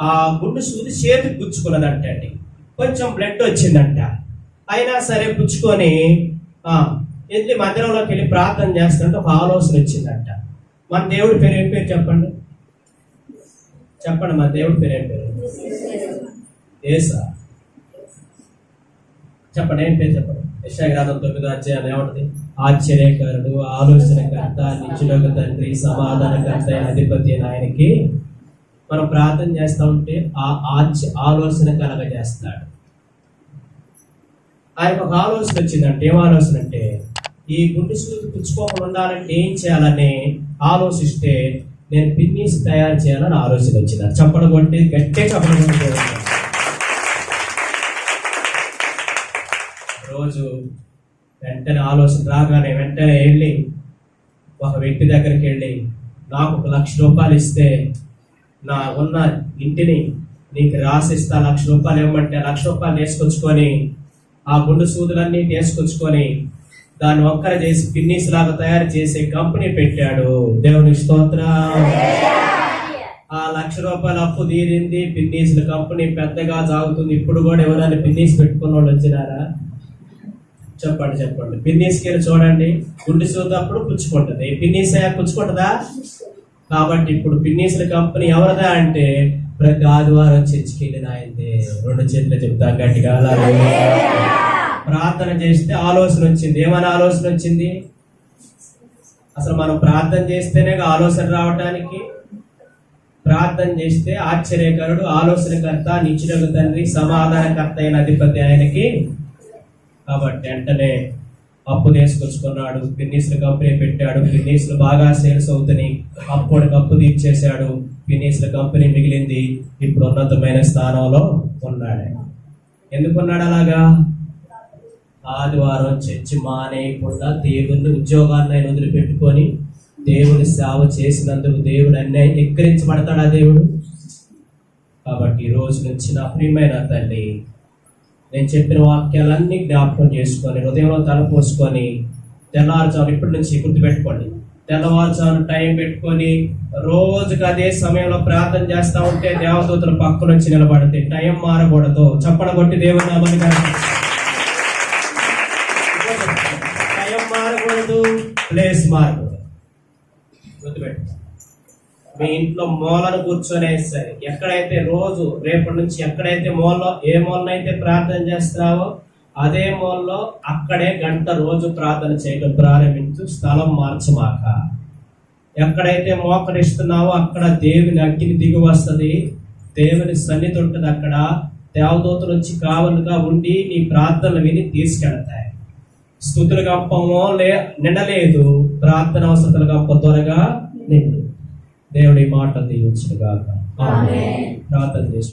S1: ఆ గుండు సూది చేతికి గుచ్చుకున్నదంట అండి. కొంచెం బ్లడ్ వచ్చిందంట. అయినా సరే పుచ్చుకొని వెళ్ళి మందిరంలోకి వెళ్ళి ప్రార్థన చేస్తుంటే ఒక ఆలోచన వచ్చిందంట. మన దేవుడి పేరు ఏం పేరు చెప్పండి? చెప్పండి, మన దేవుడి పేరు ఏం పేరు? ఏసా. చెప్పండి, ఏం పేరు చెప్పండి. యెషయా గ్రంథం 9వ అధ్యాయం ఏమంటది? ఆశ్చర్యకరుడు, ఆలోచనకర్త, నిత్యుడగు తండ్రి, సమాధానకర్త, అధిపతి అయిన ఆయనకి మనం ప్రార్థన చేస్తూ ఉంటే ఆలోచన కలగజేస్తాడు. ఆయనకు ఒక ఆలోచన వచ్చిందంటే, ఏం ఆలోచన అంటే, ఈ గుండె సూది పుచ్చుకోకుండా ఉండాలంటే ఏం చేయాలని ఆలోచిస్తే నేను పిన్నీస్ తయారు చేయాలని ఆలోచన వచ్చింది. చప్పడం కొట్టి గట్టే చప్పడం కొట్టి రోజు వెంటనే ఆలోచన రాగానే వెంటనే వెళ్ళి ఒక వ్యక్తి దగ్గరికి వెళ్ళి, నాకు ₹1,00,000 ఇస్తే నా ఉన్న ఇంటిని నీకు రాసిస్తా, ₹1,00,000 ఇవ్వమంటే ₹1,00,000 తీసుకొచ్చుకొని ఆ గుండు సూదులన్నీ తీసుకొచ్చుకొని దాన్ని ఒక్కర చేసి పిన్నీస్ లాగా తయారు చేసే కంపెనీ పెట్టాడు. దేవుని స్తోత్రం. ఆ ₹1,00,000 అప్పు తీరింది. పిన్నీసుల కంపెనీ పెద్దగా సాగుతుంది. ఇప్పుడు కూడా ఎవరైనా పిన్నీస్ పెట్టుకున్న వాళ్ళు వచ్చినారా? చెప్పండి చెప్పండి. పిన్నీస్కి వెళ్ళి చూడండి, గుండె సూదప్పుడు పుచ్చుకుంటది, పిన్నీస్ అయ్యా పుచ్చుకుంటుందా? కాబట్టి ఇప్పుడు పిన్నీసుల కంపెనీ ఎవరిదా అంటే ప్రతి ఆదివారం చర్చికి వెళ్ళిన ఆయనదే. 2 చేతులు చెప్తాం గట్టిగా. ప్రార్థన చేస్తే ఆలోచన వచ్చింది. ఏమైనా ఆలోచన వచ్చింది? అసలు మనం ప్రార్థన చేస్తేనే ఆలోచన రావటానికి. ప్రార్థన చేస్తే ఆశ్చర్యకరుడు, ఆలోచనకర్త, నిత్యుడగు తండ్రి, సమాధానకర్త అయిన అధిపతి ఆయనకి. కాబట్టి వెంటనే అప్పు తీసుకొచ్చుకున్నాడు, పిన్నీసుల కంపెనీ పెట్టాడు. పిన్నీసులు బాగా సేల్స్ అవుతున్నాయి. అప్పు తీర్చేశాడు. పిన్నీసుల కంపెనీ మిగిలింది. ఇప్పుడు ఉన్నతమైన స్థానంలో ఉన్నాడు. ఎందుకున్నాడు అలాగా? ఆదివారం చర్చి మానేయకుండా దేవుని ఉద్యోగాన్ని ఆయన వదిలిపెట్టుకొని దేవుని సేవ చేసినందుకు దేవుడు అన్నీ ఎక్కిరించబడతాడా దేవుడు? కాబట్టి ఈ రోజు నుంచి నా ప్రియమైన తల్లి, నేను చెప్పిన వాక్యాలన్నీ జ్ఞాపకం చేసుకొని హృదయంలో తలపోసుకొని తెల్లవారుజాము ఇప్పటి నుంచి గుర్తుపెట్టుకోండి. తెల్లవారుజాము టైం పెట్టుకొని రోజుకి అదే సమయంలో ప్రార్థన చేస్తా ఉంటే దేవదూతలు పక్కన వచ్చి నిలబడితే టైం మారకూడదు. చప్పడ కొట్టి దేవుని నామాన్ని టైం మారకూడదు, ప్లేస్ మారకూడదు. గుర్తుపెట్టుకోండి. మీ ఇంట్లో మూలను కూర్చొనే సరే, ఎక్కడైతే రోజు రేపటి నుంచి ఎక్కడైతే ఏ మూలనైతే ప్రార్థన చేస్తున్నావో అదే మూలలో అక్కడే గంట రోజు ప్రార్థన చేయడం ప్రారంభించు. స్థలం మార్చమాక. ఎక్కడైతే మోకరిస్తున్నావో అక్కడ దేవుని అగ్ని దిగి వస్తుంది, దేవుని సన్నిధి ఉంటుంది. అక్కడ దేవదూతలు వచ్చి కావలుగా ఉండి నీ ప్రార్థనలు విని తీసుకెళ్తాయి. స్తుతుల గంపమో నిండలేదు, ప్రార్థన అవసరతల గంప త్వరగా నిండు. దేవుడి మాట దీవించుగాక. ప్రార్థన చేసి